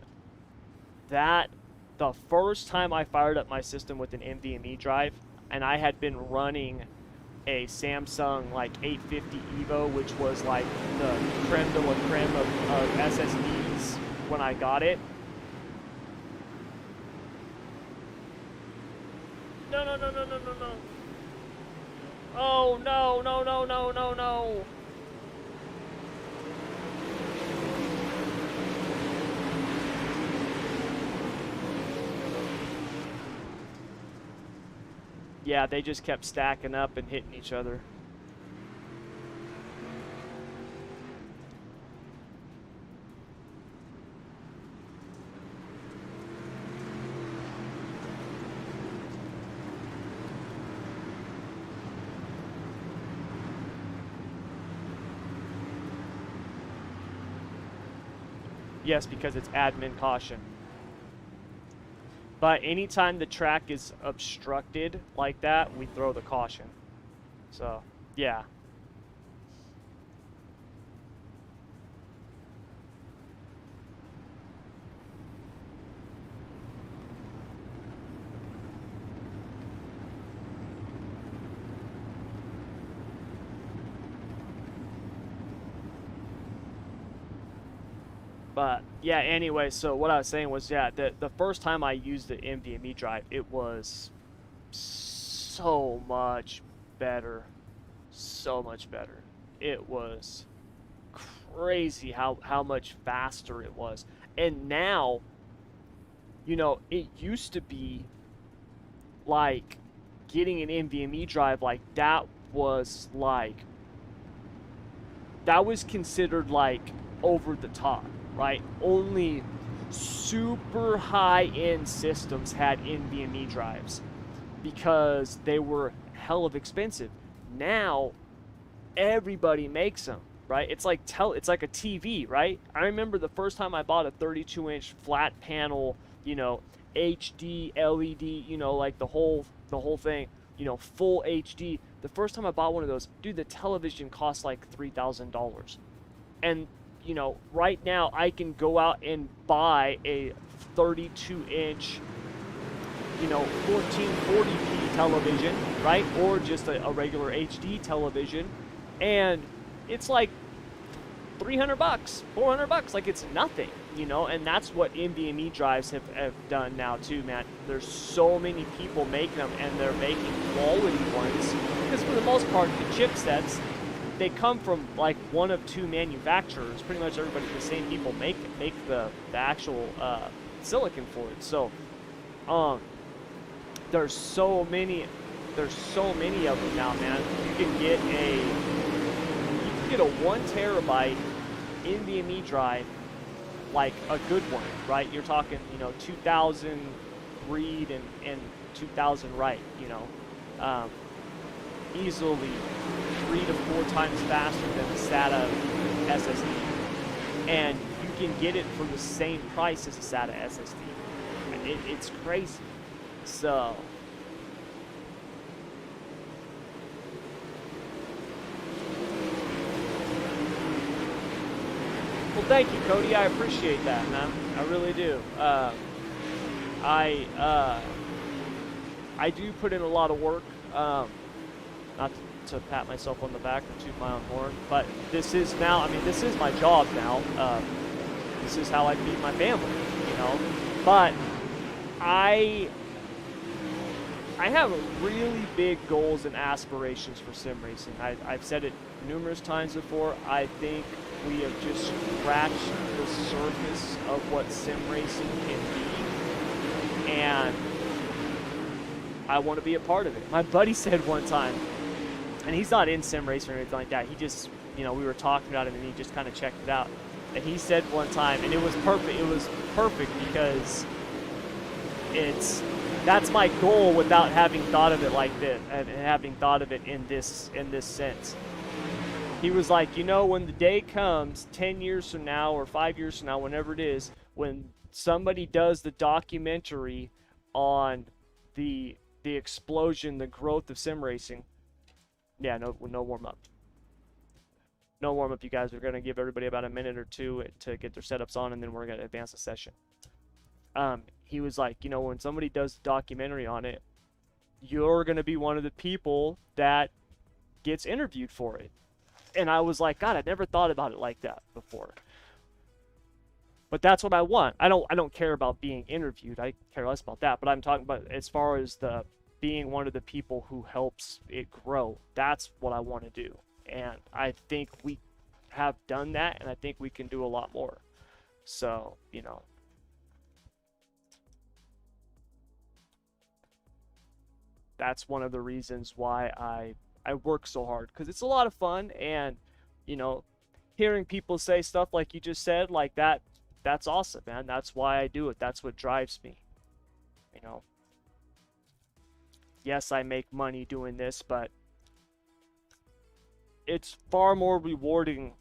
the first time I fired up my system with an NVMe drive, and I had been running a Samsung like 850 Evo, which was like the creme de la creme of SSDs when I got it. No. Oh, no. Yeah, they just kept stacking up and hitting each other. Yes, because it's admin caution. But anytime the track is obstructed like that, we throw the caution. So, yeah. But yeah, anyway, so what I was saying was, yeah, the first time I used the NVMe drive, it was so much better. So much better. It was crazy how much faster it was. And now, you know, it used to be like getting an NVMe drive like that was considered like over the top. Right? Only super high-end systems had NVMe drives because they were hell of expensive. Now, everybody makes them, right? It's like a TV, right? I remember the first time I bought a 32-inch flat panel, you know, HD, LED, you know, like the whole thing, you know, full HD. The first time I bought one of those, dude, the television cost like $3,000. And you know, right now I can go out and buy a 32-inch, you know, 1440p television, right? Or just a regular HD television, and it's like $300, $400, like it's nothing, you know. And that's what NVMe drives have done now too, man. There's so many people making them, and they're making quality ones because for the most part the chipsets, they come from like one of two manufacturers. Pretty much everybody, the same people make the actual silicon for it. So there's so many of them now, man. You can get a 1 terabyte NVMe drive, like a good one, right? You're talking, you know, 2000 read and 2000 write, you know, easily 3 to 4 times faster than a SATA SSD, and you can get it for the same price as a SATA SSD. It's crazy. So well, thank you, Cody. I appreciate that, man. I really do. I do put in a lot of work. Not to pat myself on the back or toot my own horn, but this is now, I mean, this is my job now. This is how I feed my family, you know. But I have really big goals and aspirations for sim racing. I've said it numerous times before. I think we have just scratched the surface of what sim racing can be, and I want to be a part of it. My buddy said one time, and he's not in sim racing or anything like that, he just, you know, we were talking about it and he just kind of checked it out, and he said one time, and it was perfect because that's my goal without having thought of it like this, and having thought of it in this sense. He was like, you know, when the day comes 10 years from now or 5 years from now, whenever it is, when somebody does the documentary on the explosion, the growth of sim racing, yeah, no warm up. No warm up, you guys. We're going to give everybody about a minute or two to get their setups on, and then we're going to advance the session. He was like, you know, when somebody does a documentary on it, you're going to be one of the people that gets interviewed for it. And I was like, God, I never thought about it like that before. But that's what I want. I don't care about being interviewed. I care less about that. But I'm talking about as far as the being one of the people who helps it grow. That's what I want to do. And I think we have done that, and I think we can do a lot more. So, you know. That's one of the reasons why I work so hard, because it's a lot of fun. And, you know, hearing people say stuff like you just said, like that's awesome, man. That's why I do it. That's what drives me, you know. Yes, I make money doing this, but it's far more rewarding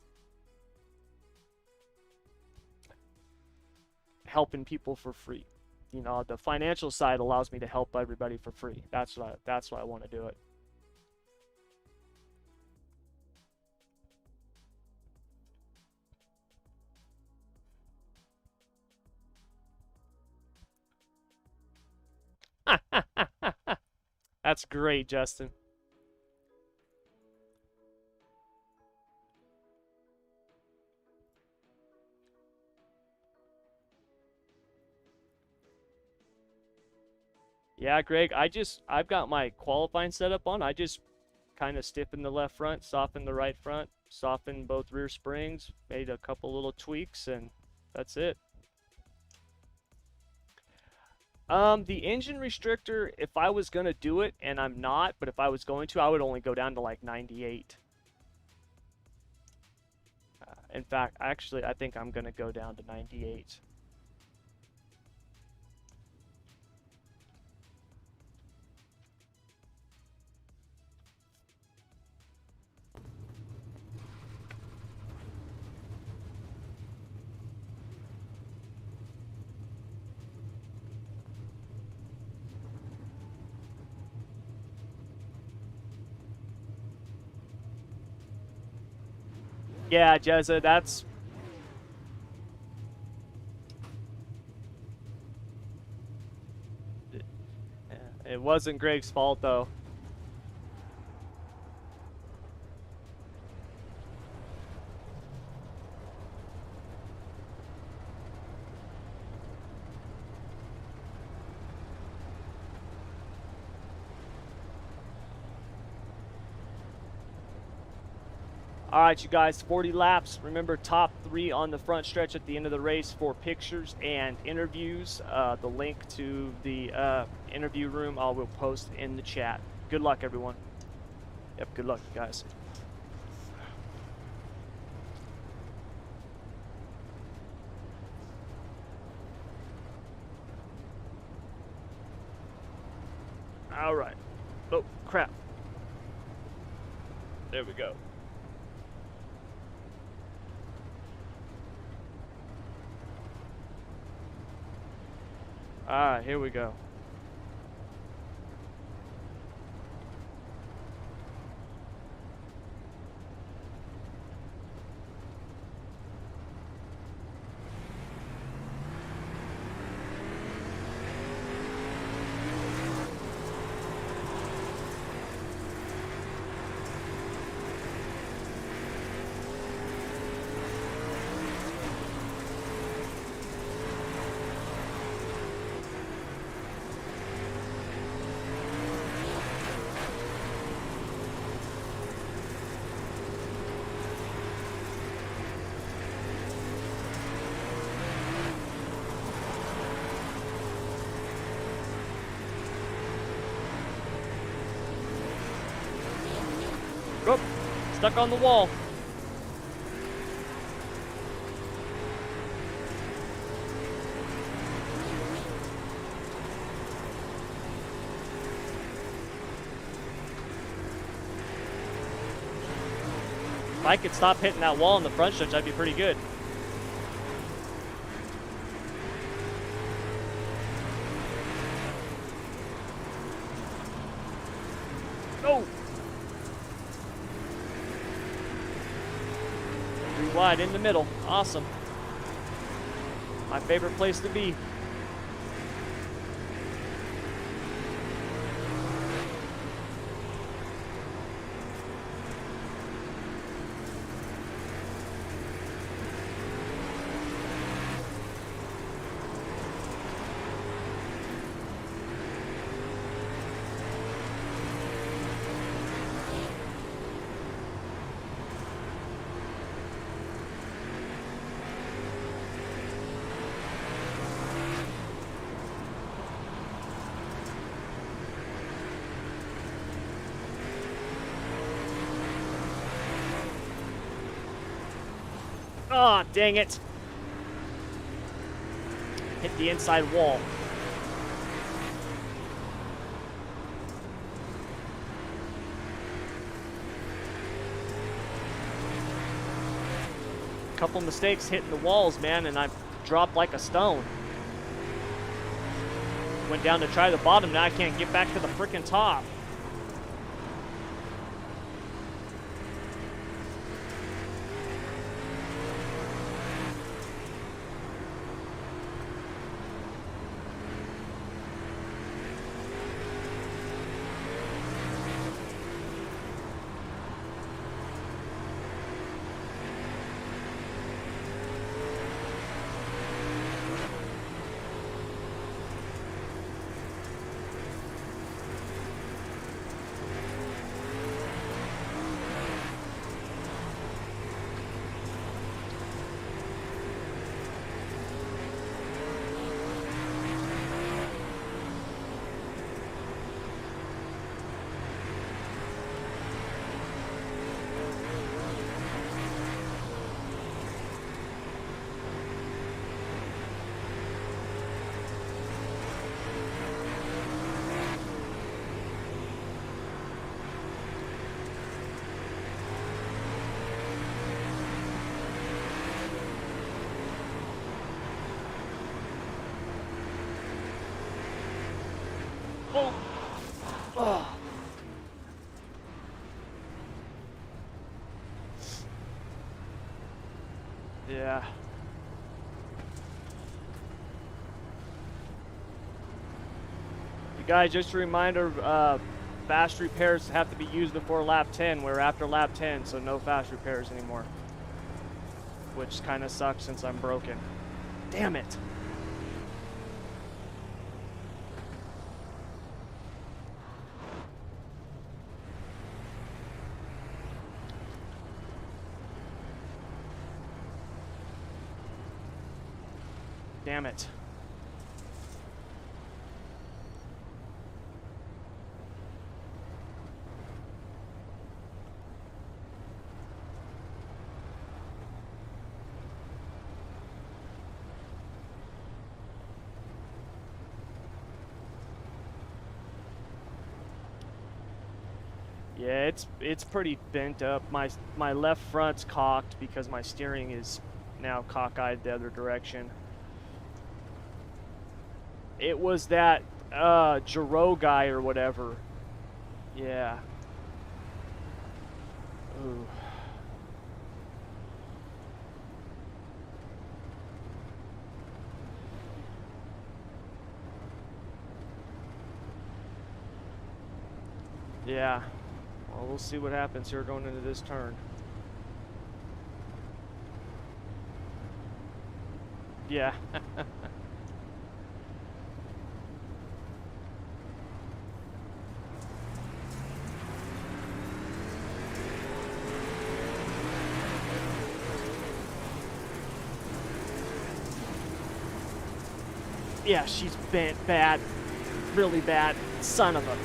helping people for free. You know, the financial side allows me to help everybody for free. That's why I want to do it. That's great, Justin. Yeah, Greg, I've got my qualifying setup on. I just kind of stiffen the left front, soften the right front, soften both rear springs, made a couple little tweaks, and that's it. The engine restrictor, if I was going to do it, and I'm not, but if I was going to, I would only go down to like 98. In fact, actually, I think I'm going to go down to 98. Yeah, Jezza, that's... It wasn't Greg's fault, though. All right, you guys, 40 laps. Remember, top 3 on the front stretch at the end of the race for pictures and interviews. The link to the interview room I will post in the chat. Good luck, everyone. Yep, good luck, you guys. All right. Oh, crap. There we go. Alright, here we go. Oh, stuck on the wall. If I could stop hitting that wall in the front stretch, that'd be pretty good. Oh! 3 wide in the middle. Awesome. My favorite place to be. Ah, oh, dang it. Hit the inside wall. Couple mistakes hitting the walls, man, and I dropped like a stone. Went down to try the bottom, now I can't get back to the frickin' top. Oh. Oh. Yeah. You guys, just a reminder, fast repairs have to be used before lap 10. We're after lap 10, so no fast repairs anymore. Which kind of sucks since I'm broken. Damn it. Damn it. Yeah, it's pretty bent up. My left front's cocked because my steering is now cockeyed the other direction. It was that Giro guy or whatever. Yeah. Ooh. Yeah. Well, we'll see what happens here going into this turn. Yeah. Yeah, she's bent bad. Really bad. Son of a...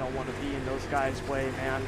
don't want to be in those guys' way, man.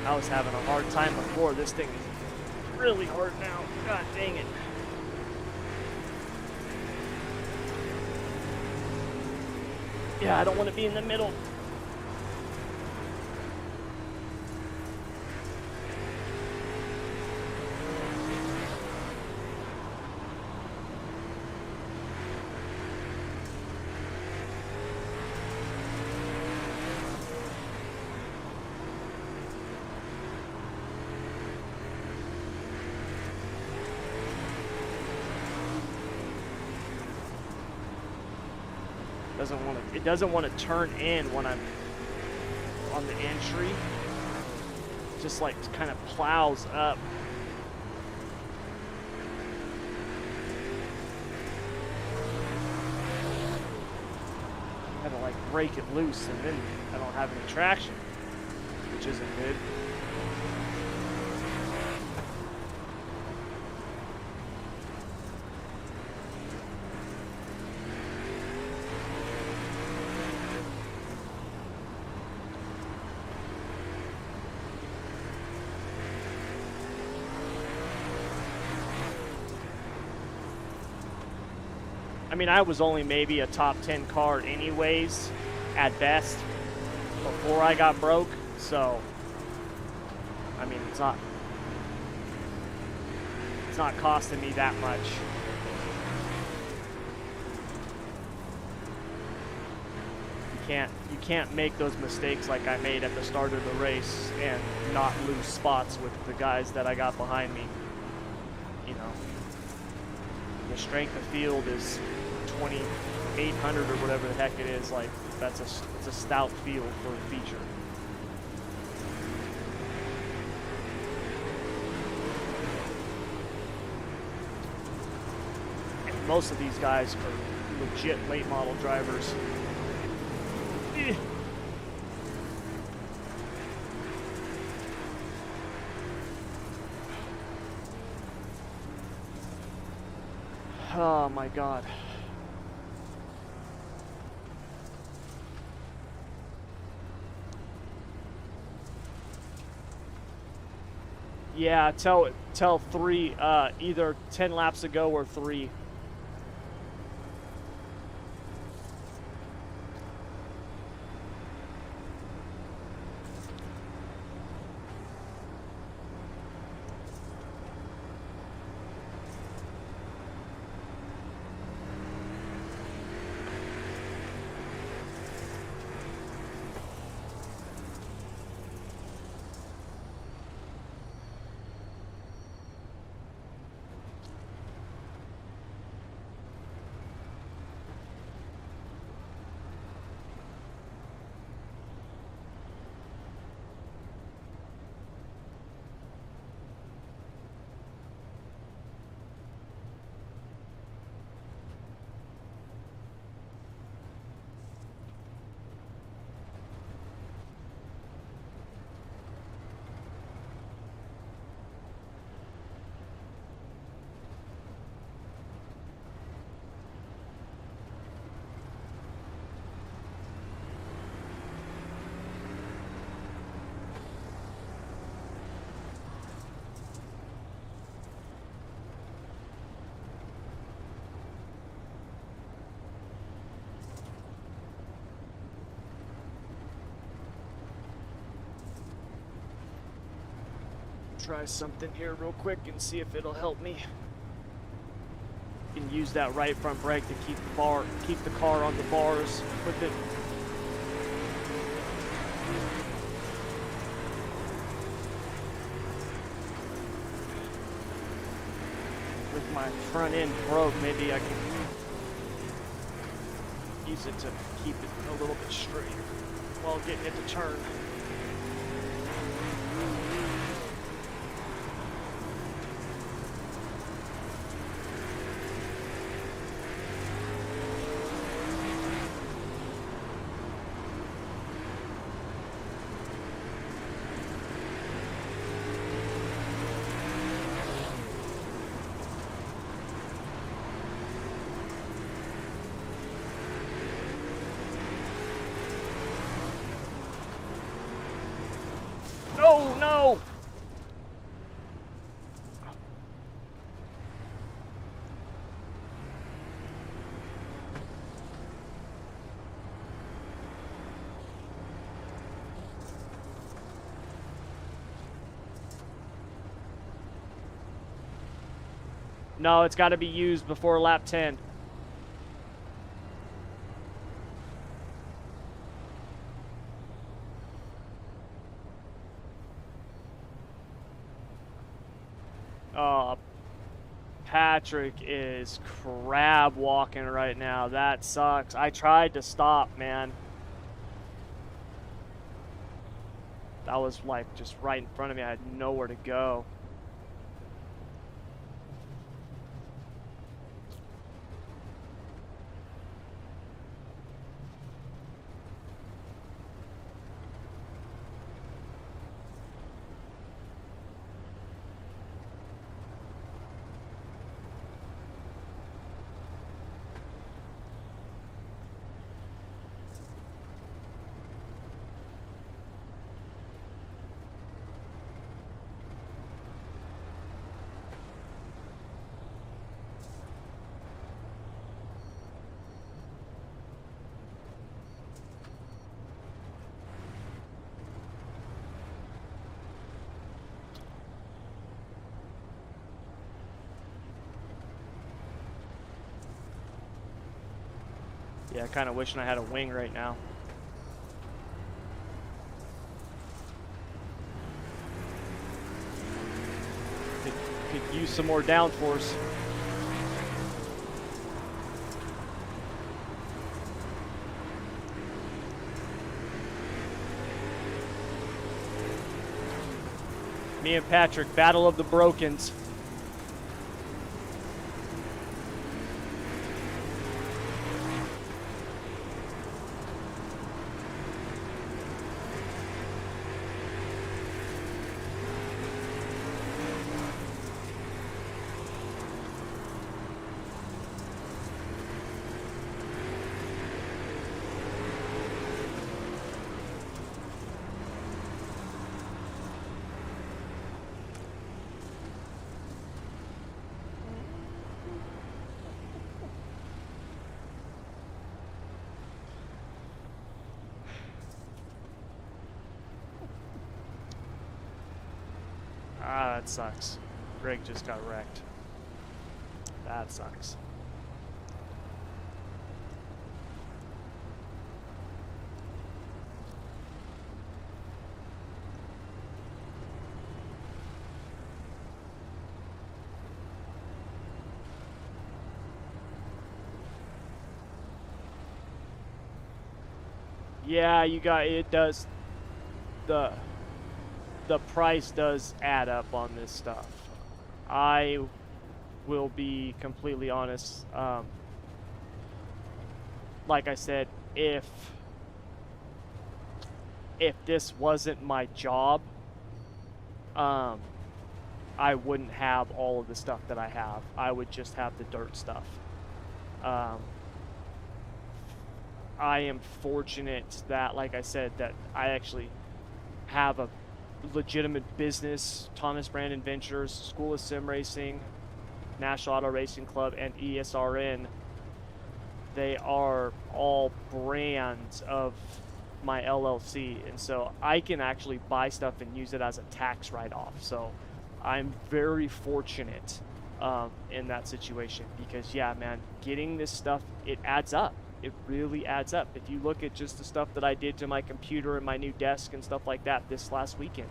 I was having a hard time before. This thing is really hard now. God dang it. Yeah, I don't want to be in the middle. It doesn't want to turn in when I'm on the entry. Just like kind of plows up. I gotta like break it loose, and then I don't have any traction, which isn't good. I mean, I was only maybe a top 10 car anyways, at best, before I got broke, so, I mean, it's not costing me that much. You can't make those mistakes like I made at the start of the race and not lose spots with the guys that I got behind me. You know, the strength of field is 2,800 or whatever the heck it is. Like, it's a stout field for a feature. And most of these guys are legit late model drivers. Oh my God. Yeah, tell 3, either 10 laps ago or 3. Try something here real quick and see if it'll help me. You can use that right front brake to keep the car on the bars with it. With my front end broke, maybe I can use it to keep it a little bit straighter while getting it to turn. No, it's got to be used before lap 10. Patrick is crab walking right now. That sucks. I tried to stop, man. That was like just right in front of me. I had nowhere to go. Yeah, kind of wishing I had a wing right now. Could use some more downforce. Me and Patrick, battle of the Brokens. Ah, that sucks. Greg just got wrecked. That sucks. Yeah, you got it. Does the price does add up on this stuff. I will be completely honest. Like I said, if this wasn't my job, I wouldn't have all of the stuff that I have. I would just have the dirt stuff. I am fortunate that, like I said, that I actually have a legitimate business, Thomas Brandon Ventures, School of Sim Racing, National Auto Racing Club, and ESRN. They are all brands of my LLC, and so I can actually buy stuff and use it as a tax write-off. So I'm very fortunate in that situation, because yeah, man, getting this stuff, it adds up. It really adds up. If you look at just the stuff that I did to my computer and my new desk and stuff like that this last weekend,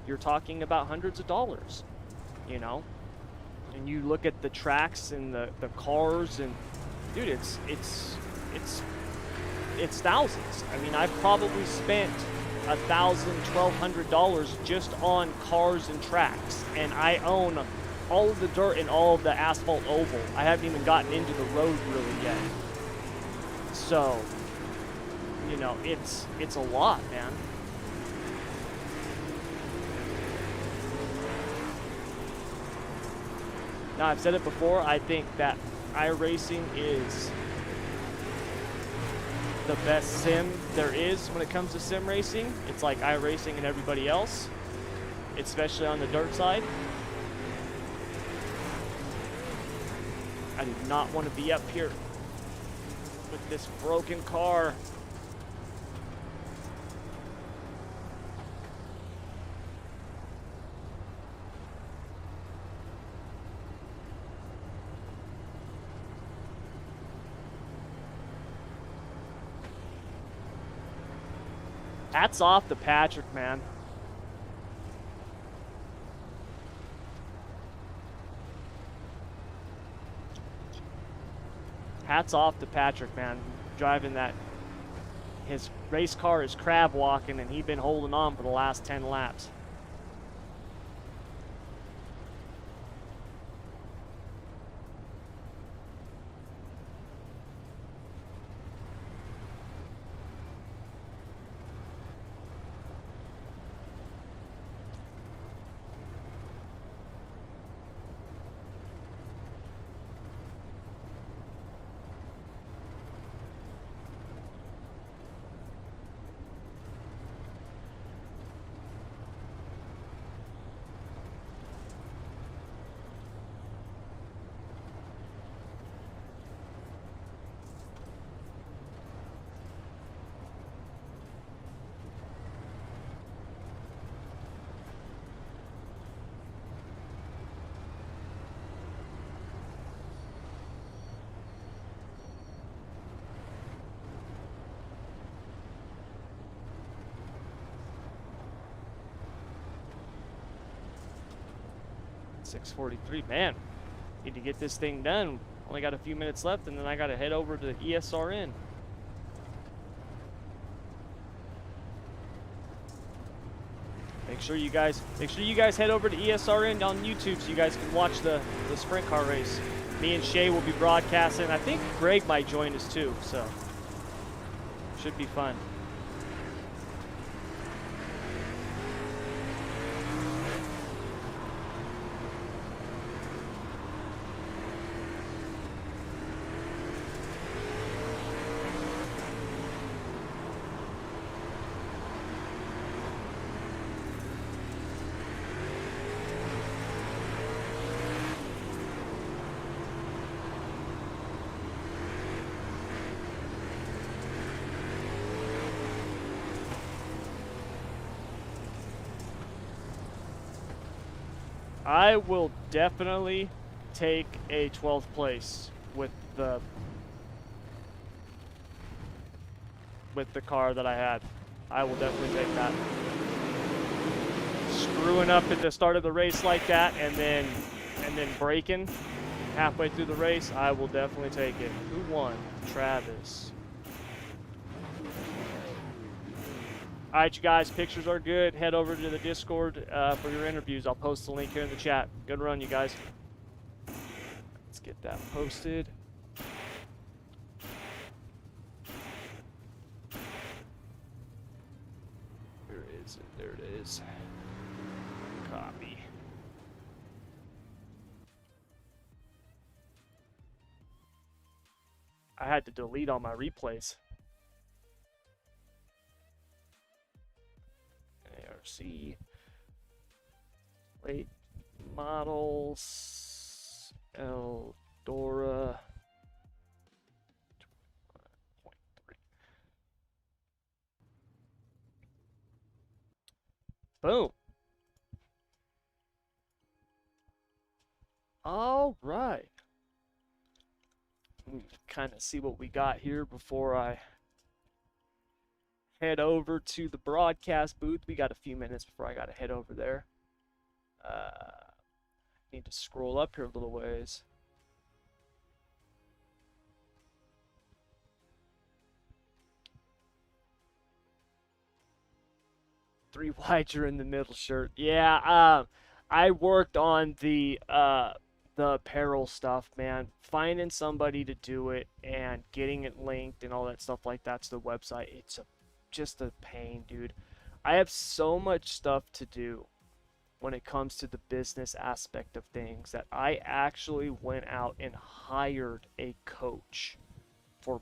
you're talking about hundreds of dollars, you know? And you look at the tracks and the cars, and dude, it's thousands. I mean, I've probably spent $1,000, $1,200 just on cars and tracks, and I own all of the dirt and all of the asphalt oval. I haven't even gotten into the road really yet. So, you know, it's a lot, man. Now, I've said it before, I think that iRacing is the best sim there is when it comes to sim racing. It's like iRacing and everybody else, especially on the dirt side. I do not want to be up here with this broken car. Hats off to Patrick, man. Hats off to Patrick, man. Driving that. His race car is crab walking, and he's been holding on for the last 10 laps. .643, man. Need to get this thing done. Only got a few minutes left, and then I got to head over to ESRN. Make sure you guys head over to ESRN on YouTube so you guys can watch the sprint car race. Me and Shay will be broadcasting. I think Greg might join us too, so should be fun. I will definitely take a 12th place with the car that I had. I will definitely take that. Screwing up at the start of the race like that and then braking halfway through the race, I will definitely take it. Who won? Travis. All right, you guys, pictures are good. Head over to the Discord for your interviews. I'll post the link here in the chat. Good run, you guys. Let's get that posted. Where is it? There it is. Copy. I had to delete all my replays. ARC. Late models. Eldora. 21.3. Boom. All right. Kind of see what we got here before I head over to the broadcast booth. We got a few minutes before I got to head over there. Need to scroll up here a little ways. Three wide, you're in the middle shirt. Yeah, I worked on the apparel stuff, man. Finding somebody to do it and getting it linked and all that stuff like that to the website, it's just a pain, dude. I have so much stuff to do when it comes to the business aspect of things that I actually went out and hired a coach for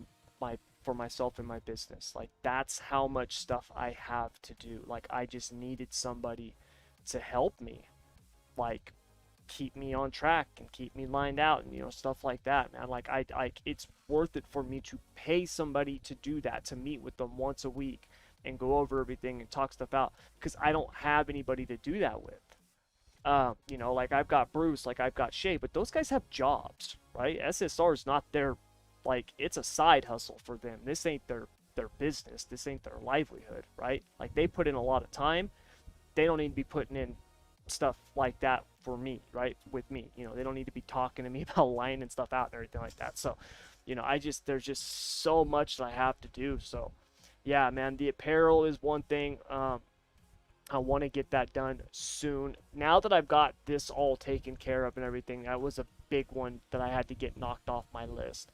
myself and my business. Like, that's how much stuff I have to do. Like, I just needed somebody to help me, like, keep me on track and keep me lined out and, you know, stuff like that, man. Like, it's worth it for me to pay somebody to do that, to meet with them once a week and go over everything and talk stuff out, because I don't have anybody to do that with. You know, like, I've got Bruce, like, I've got Shay, but those guys have jobs, right? SSR is not their, like, it's a side hustle for them. This ain't their their business. This ain't their livelihood, right? Like, they put in a lot of time. They don't need to be putting in stuff like that for me, right? With me, they don't need to be talking to me about lining stuff out and everything like that. So, there's just so much that I have to do. So, yeah, man, the apparel is one thing. I want to get that done soon. Now that I've got this all taken care of and everything, that was a big one that I had to get knocked off my list.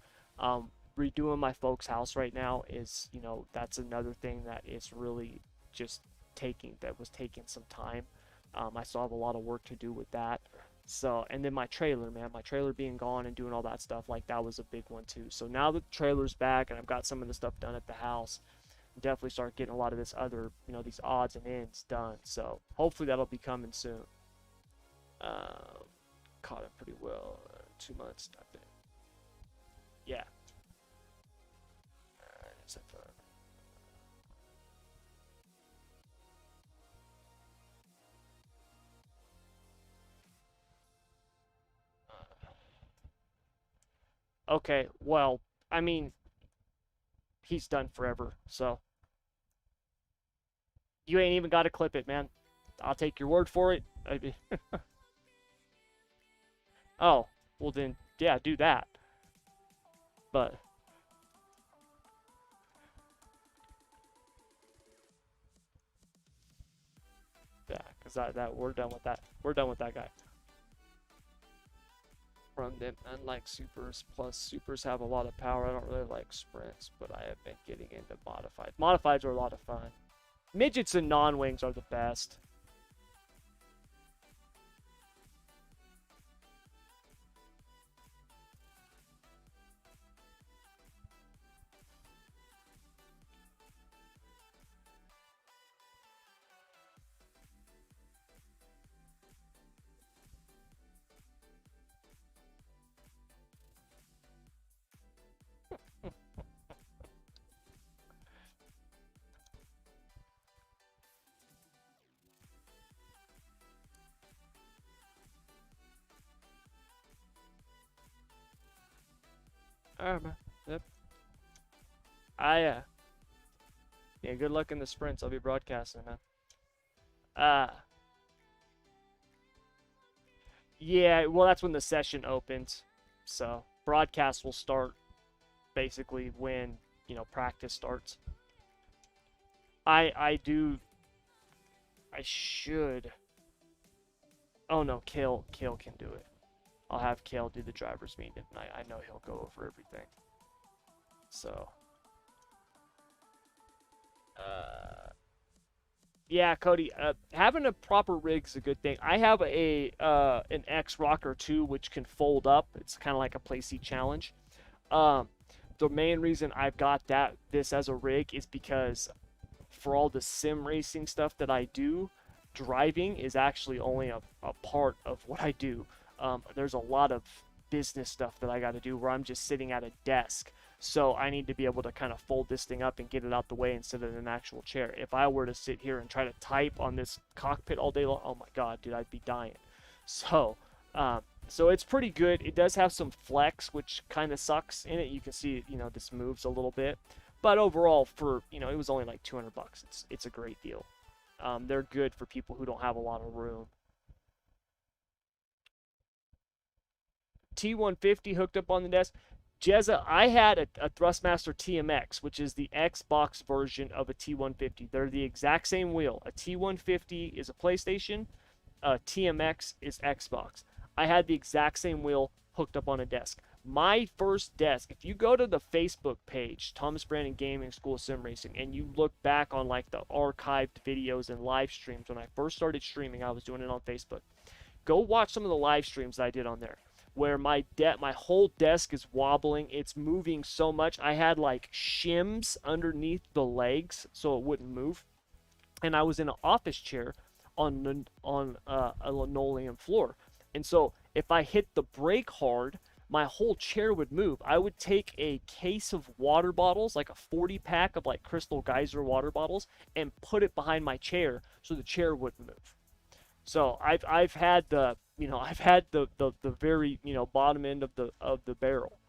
Redoing my folks' house right now is, that's another thing that is really just was taking some time. I still have a lot of work to do with that. So, and then my trailer, man, my trailer being gone and doing all that stuff, like, that was a big one too. So now that the trailer's back and I've got some of the stuff done at the house, definitely start getting a lot of this other, these odds and ends done. So hopefully that'll be coming soon. Caught it pretty well. 2 months, I think. Yeah. Okay, well, I mean, he's done forever, so you ain't even got to clip it, man. I'll take your word for it. Oh, well then, yeah, do that. But yeah, because that we're done with that. We're done with that guy. Run them unlike supers. Plus, supers have a lot of power. I don't really like sprints, but I have been getting into modified. Modifieds are a lot of fun. Midgets and non-wings are the best. Alright, man. Yep. Yeah, good luck in the sprints. I'll be broadcasting, man. Yeah, well, that's when the session opens. So, broadcast will start basically when, practice starts. I should. Oh no, Kale can do it. I'll have Kale do the driver's meeting, and I know he'll go over everything. So, yeah, Cody, having a proper rig's a good thing. I have an X Rocker 2 which can fold up. It's kind of like a play seat challenge. The main reason I've got this as a rig is because for all the sim racing stuff that I do, driving is actually only a part of what I do. There's a lot of business stuff that I got to do where I'm just sitting at a desk. So I need to be able to kind of fold this thing up and get it out the way instead of an actual chair. If I were to sit here and try to type on this cockpit all day long, oh my God, dude, I'd be dying. So, so it's pretty good. It does have some flex, which kind of sucks in it. You can see, this moves a little bit. But overall, for, it was only like $200. It's a great deal. They're good for people who don't have a lot of room. T150 hooked up on the desk. Jezza, I had a Thrustmaster TMX, which is the Xbox version of a T150. They're the exact same wheel. A T150 is a PlayStation. A TMX is Xbox. I had the exact same wheel hooked up on a desk. My first desk, if you go to the Facebook page, Thomas Brandon Gaming School of Sim Racing, and you look back on like the archived videos and live streams, when I first started streaming, I was doing it on Facebook. Go watch some of the live streams that I did on there, where my whole desk is wobbling. It's moving so much. I had like shims underneath the legs so it wouldn't move. And I was in an office chair on a linoleum floor. And so if I hit the brake hard, my whole chair would move. I would take a case of water bottles, like a 40-pack of like Crystal Geyser water bottles, and put it behind my chair so the chair wouldn't move. So I've had the very bottom end of the barrel.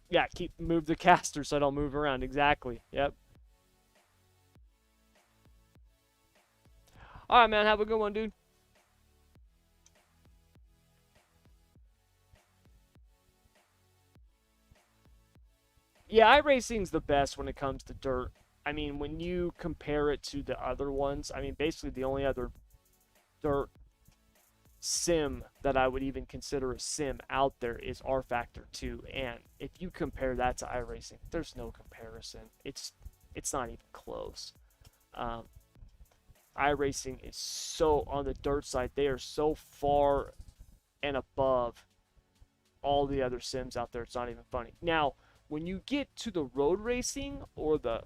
Yeah, move the caster so I don't move around. Exactly. Yep. All right, man. Have a good one, dude. Yeah, iRacing's the best when it comes to dirt. I mean, when you compare it to the other ones, I mean, basically the only other dirt sim that I would even consider a sim out there is R Factor 2. And if you compare that to iRacing, there's no comparison. It's not even close. Um, iRacing is so on the dirt side, they are so far and above all the other sims out there. It's not even funny. Now, when you get to the road racing or the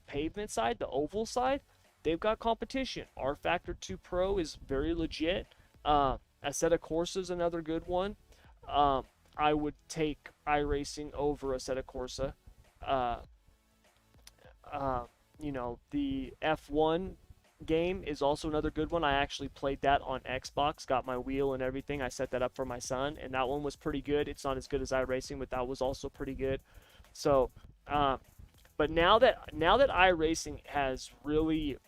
pavement side, the oval side, they've got competition. R Factor 2 Pro is very legit. Assetto Corsa is another good one. Um, I would take iRacing over Assetto Corsa. Uh, uh, the F1 game is also another good one. I actually played that on Xbox, got my wheel and everything. I set that up for my son, and that one was pretty good. It's not as good as iRacing, but that was also pretty good. So, uh, but now that iRacing has really,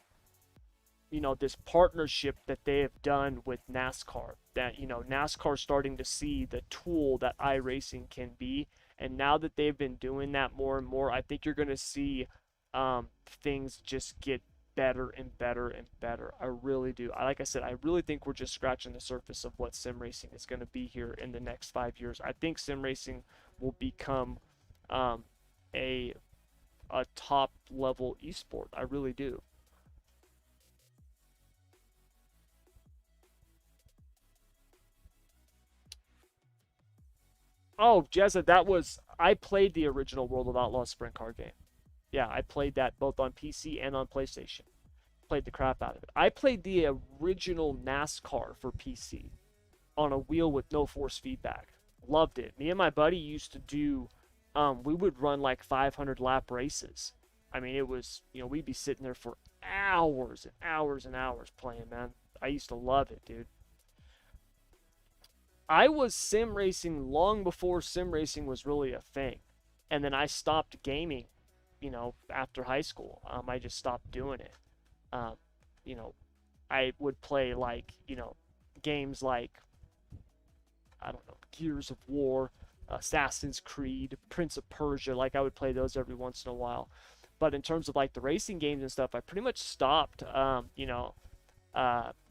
this partnership that they have done with NASCAR, that NASCAR starting to see the tool that iRacing can be, and now that they've been doing that more and more, I think you're going to see things just get better and better and better. I really do. Like I said, I really think we're just scratching the surface of what sim racing is going to be here in the next 5 years. I think sim racing will become um, a a top level esport. I really do. Oh, Jezza, that was I played the original World of Outlaws sprint car game. Yeah, I played that both on PC and on PlayStation. Played the crap out of it. I played the original NASCAR for PC on a wheel with no force feedback. Loved it. Me and my buddy used to do we would run like 500 lap races. I mean, it was, we'd be sitting there for hours and hours and hours playing, man. I used to love it, dude. I was sim racing long before sim racing was really a thing. And then I stopped gaming, after high school. I just stopped doing it. Um, you know, I would play like, games like, I don't know, Gears of War, Assassin's Creed, Prince of Persia. Like I would play those every once in a while. But in terms of like the racing games and stuff, I pretty much stopped.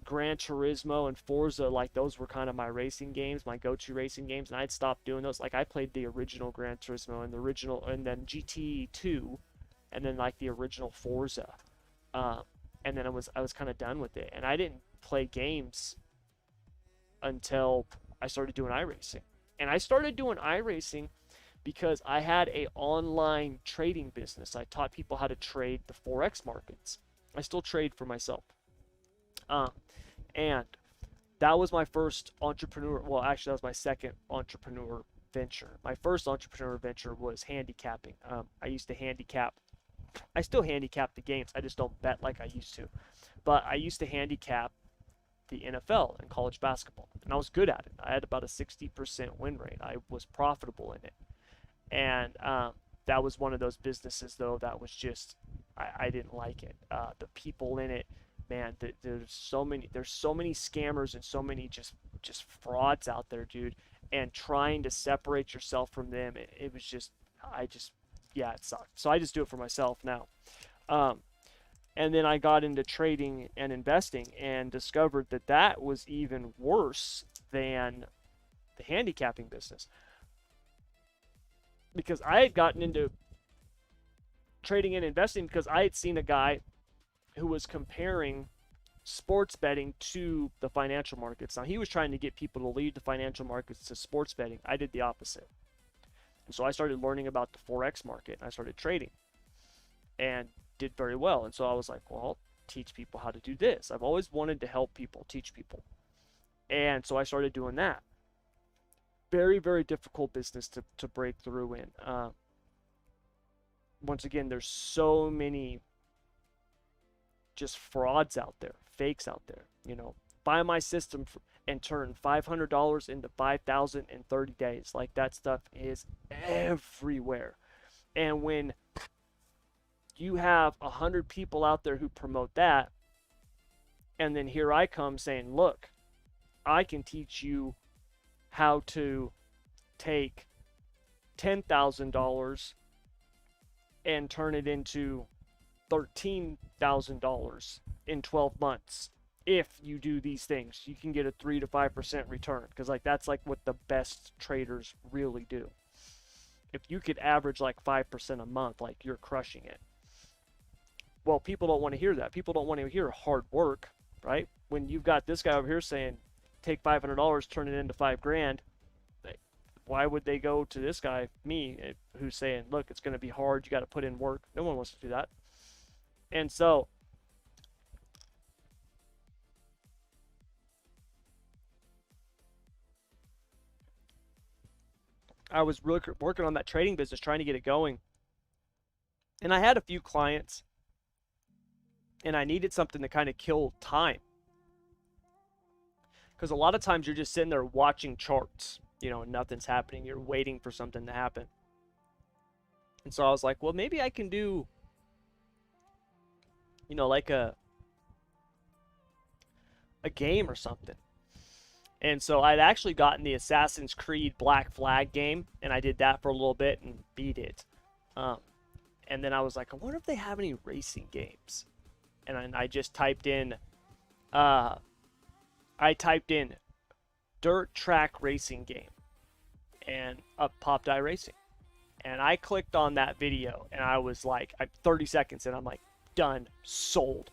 Gran Turismo and Forza, like those were kind of my racing games, my go-to racing games, and I'd stopped doing those. Like I played the original Gran Turismo and the original, and then GT2, and then like the original Forza, um, and then I was kind of done with it, and I didn't play games until I started doing iRacing, and I started doing iRacing because I had a online trading business. I taught people how to trade the forex markets. I still trade for myself. Um, and that was my first entrepreneur. Well, actually, that was my second entrepreneur venture. My first entrepreneur venture was handicapping. I used to handicap. I still handicap the games. I just don't bet like I used to. But I used to handicap the NFL and college basketball, and I was good at it. I had about a 60% win rate. I was profitable in it, and that was one of those businesses though that was just I didn't like it. The people in it, man, there's so many scammers and so many just frauds out there, dude. And trying to separate yourself from them, it was just I just yeah, it sucked. So I just do it for myself now. Um, and then I got into trading and investing and discovered that that was even worse than the handicapping business because I had gotten into trading and investing because I had seen a guy who was comparing sports betting to the financial markets. Now, he was trying to get people to leave the financial markets to sports betting. I did the opposite. And so I started learning about the Forex market and I started trading and did very well. And so I was like, well, I'll teach people how to do this. I've always wanted to help people, teach people. And so I started doing that. Very, very difficult business to break through in. Once again, there's so many just frauds out there, fakes out there. Buy my system. and turn $500 into $5,000 in 30 days. Like, that stuff is everywhere. And when you have 100 people out there who promote that, and then here I come saying, look, I can teach you how to take $10,000 and turn it into $13,000 in 12 months. If you do these things, you can get a 3 to 5% return, because like that's like what the best traders really do. If you could average like 5% a month, like you're crushing it. Well, people don't want to hear that. People don't want to hear hard work, right? When you've got this guy over here saying, take $500, turn it into $5,000, why would they go to this guy, me, who's saying, look, it's going to be hard, you got to put in work? No one wants to do that. And so I was really working on that trading business, trying to get it going. And I had a few clients, and I needed something to kind of kill time. Because a lot of times you're just sitting there watching charts, you know, and nothing's happening. You're waiting for something to happen. And so I was like, well, maybe I can do, you know, like a game or something. And so I'd actually gotten the Assassin's Creed Black Flag game, and I did that for a little bit and beat it. And then I was like, I wonder if they have any racing games. And I just typed in, dirt track racing game, and up popped iRacing. And I clicked on that video, and I was like, 30 seconds in, I'm like, done, sold.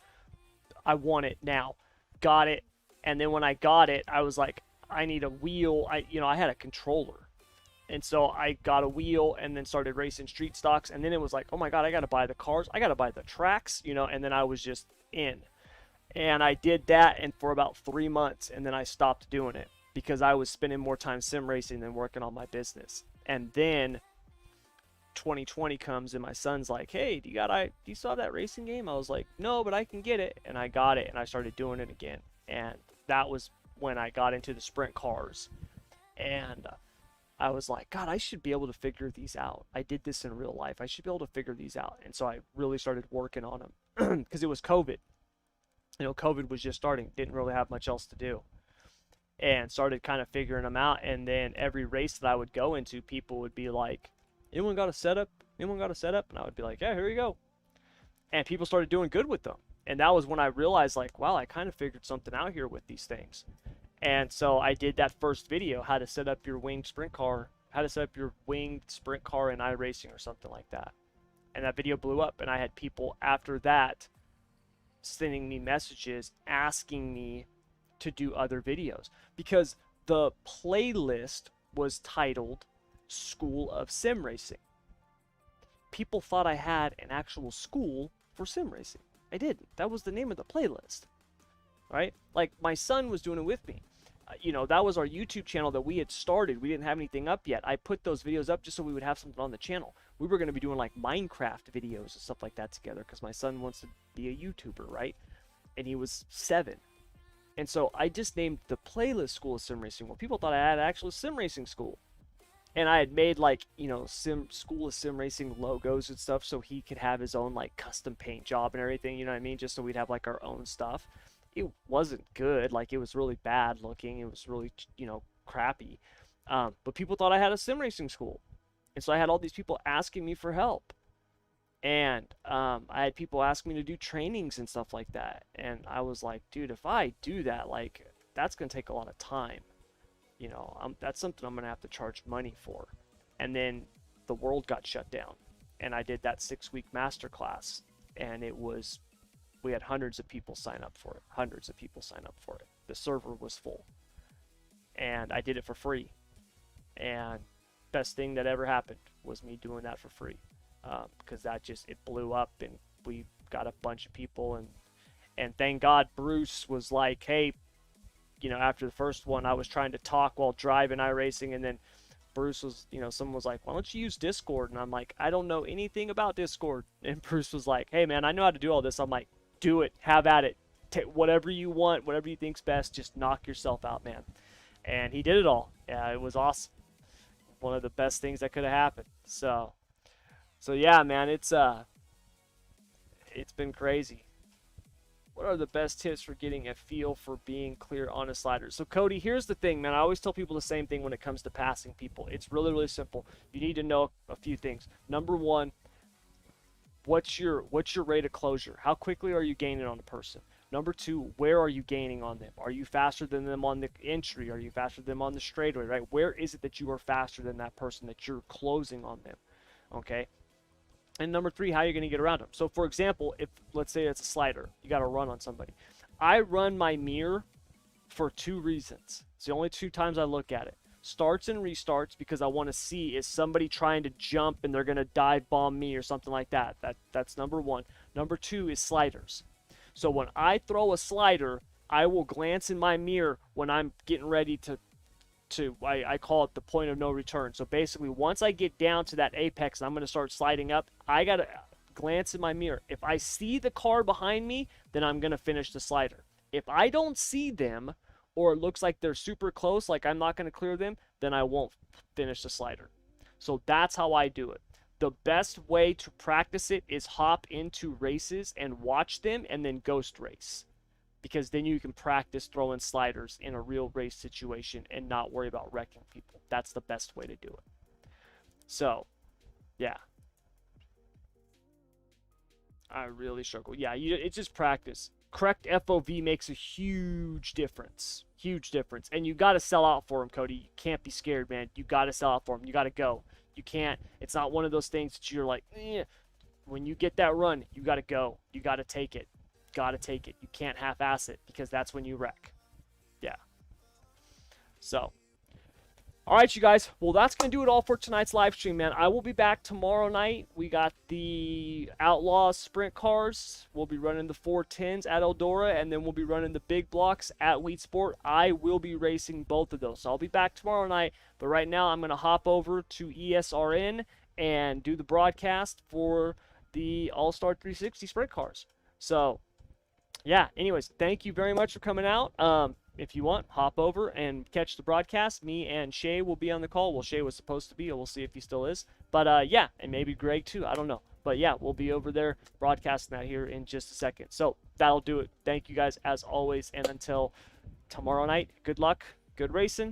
I want it now. Got it. And then when I got it, I was like, I need a wheel. I had a controller. And so I got a wheel and then started racing street stocks. And then it was like, oh my God, I got to buy the cars. I got to buy the tracks, and then I was just in. And I did that and for about 3 months, and then I stopped doing it because I was spending more time sim racing than working on my business. And then 2020 comes and my son's like, hey, do you still have that racing game? I was like, no, but I can get it. And I got it, and I started doing it again. And that was when I got into the sprint cars. And I was like, God, I should be able to figure these out. I did this in real life. I should be able to figure these out. And so I really started working on them because it was COVID. COVID was just starting. Didn't really have much else to do. And started kind of figuring them out. And then every race that I would go into, people would be like, anyone got a setup? Anyone got a setup? And I would be like, yeah, here you go. And people started doing good with them. And that was when I realized, like, wow, I kind of figured something out here with these things. And so I did that first video, how to set up your winged sprint car in iRacing or something like that. And that video blew up, and I had people after that sending me messages asking me to do other videos because the playlist was titled School of Sim Racing. People thought I had an actual school for sim racing. I didn't. That was the name of the playlist, right? Like, my son was doing it with me. That was our YouTube channel that we had started. We didn't have anything up yet. I put those videos up just so we would have something on the channel. We were going to be doing like Minecraft videos and stuff like that together because my son wants to be a YouTuber, right? And he was 7. And so I just named the playlist School of Sim Racing. Well, people thought I had actual sim racing school. And I had made like, School of Sim Racing logos and stuff so he could have his own like custom paint job and everything, you know what I mean? Just so we'd have like our own stuff. It wasn't good. Like, it was really bad looking. It was really, crappy. But people thought I had a sim racing school. And so I had all these people asking me for help. And I had people ask me to do trainings and stuff like that. And I was like, dude, if I do that, like, that's going to take a lot of time. That's something I'm going to have to charge money for. And then the world got shut down. And I did that 6-week masterclass. And we had hundreds of people sign up for it. The server was full. And I did it for free. And best thing that ever happened was me doing that for free. Because it blew up and we got a bunch of people. And thank God Bruce was like, hey, after the first one, I was trying to talk while driving iRacing, and then Bruce was, someone was like, why don't you use Discord? And I'm like, I don't know anything about Discord. And Bruce was like, hey man, I know how to do all this. I'm like, do it, have at it, whatever you want, whatever you think's best, just knock yourself out, man. And he did it all. Yeah, it was awesome. One of the best things that could have happened. So yeah, man, it's been crazy. What are the best tips for getting a feel for being clear on a slider? So Cody, here's the thing, man. I always tell people the same thing when it comes to passing people. It's really, really simple. You need to know a few things. Number one, what's your rate of closure? How quickly are you gaining on a person? Number two, where are you gaining on them? Are you faster than them on the entry? Are you faster than them on the straightaway, right? Where is it that you are faster than that person that you're closing on them? Okay. And number three, how you're going to get around them. So for example, if let's say it's a slider, you got to run on somebody. I run my mirror for two reasons. It's the only two times I look at it. Starts and restarts, because I want to see, is somebody trying to jump and they're going to dive bomb me or something like that. That's number one. Number two is sliders. So when I throw a slider, I will glance in my mirror when I'm getting ready to I call it the point of no return. So basically, once I get down to that apex and I'm going to start sliding up, I got to glance in my mirror. If I see the car behind me, then I'm going to finish the slider. If I don't see them, or it looks like they're super close, like I'm not going to clear them, then I won't finish the slider. So that's how I do it. The best way to practice it is hop into races and watch them and then ghost race. Because then you can practice throwing sliders in a real race situation and not worry about wrecking people. That's the best way to do it. So, yeah. I really struggle. Yeah, it's just practice. Correct FOV makes a huge difference. Huge difference. And you got to sell out for them, Cody. You can't be scared, man. You got to sell out for them. You got to go. You can't. It's not one of those things that you're like, eh. When you get that run, you got to go. You got to take it. Got to take it. You can't half-ass it, because that's when you wreck. Yeah. So, all right, you guys. Well, that's going to do it all for tonight's live stream, man. I will be back tomorrow night. We got the Outlaw Sprint cars. We'll be running the 410s at Eldora, and then we'll be running the big blocks at Wheat Sport. I will be racing both of those. So I'll be back tomorrow night, but right now I'm going to hop over to ESRN and do the broadcast for the All-Star 360 Sprint cars. So, yeah, anyways, thank you very much for coming out. If you want, hop over and catch the broadcast. Me and Shay will be on the call. Well, Shay was supposed to be. We'll see if he still is. But, yeah, and maybe Greg too. I don't know. But, yeah, we'll be over there broadcasting that here in just a second. So that'll do it. Thank you guys as always. And until tomorrow night, good luck, good racing.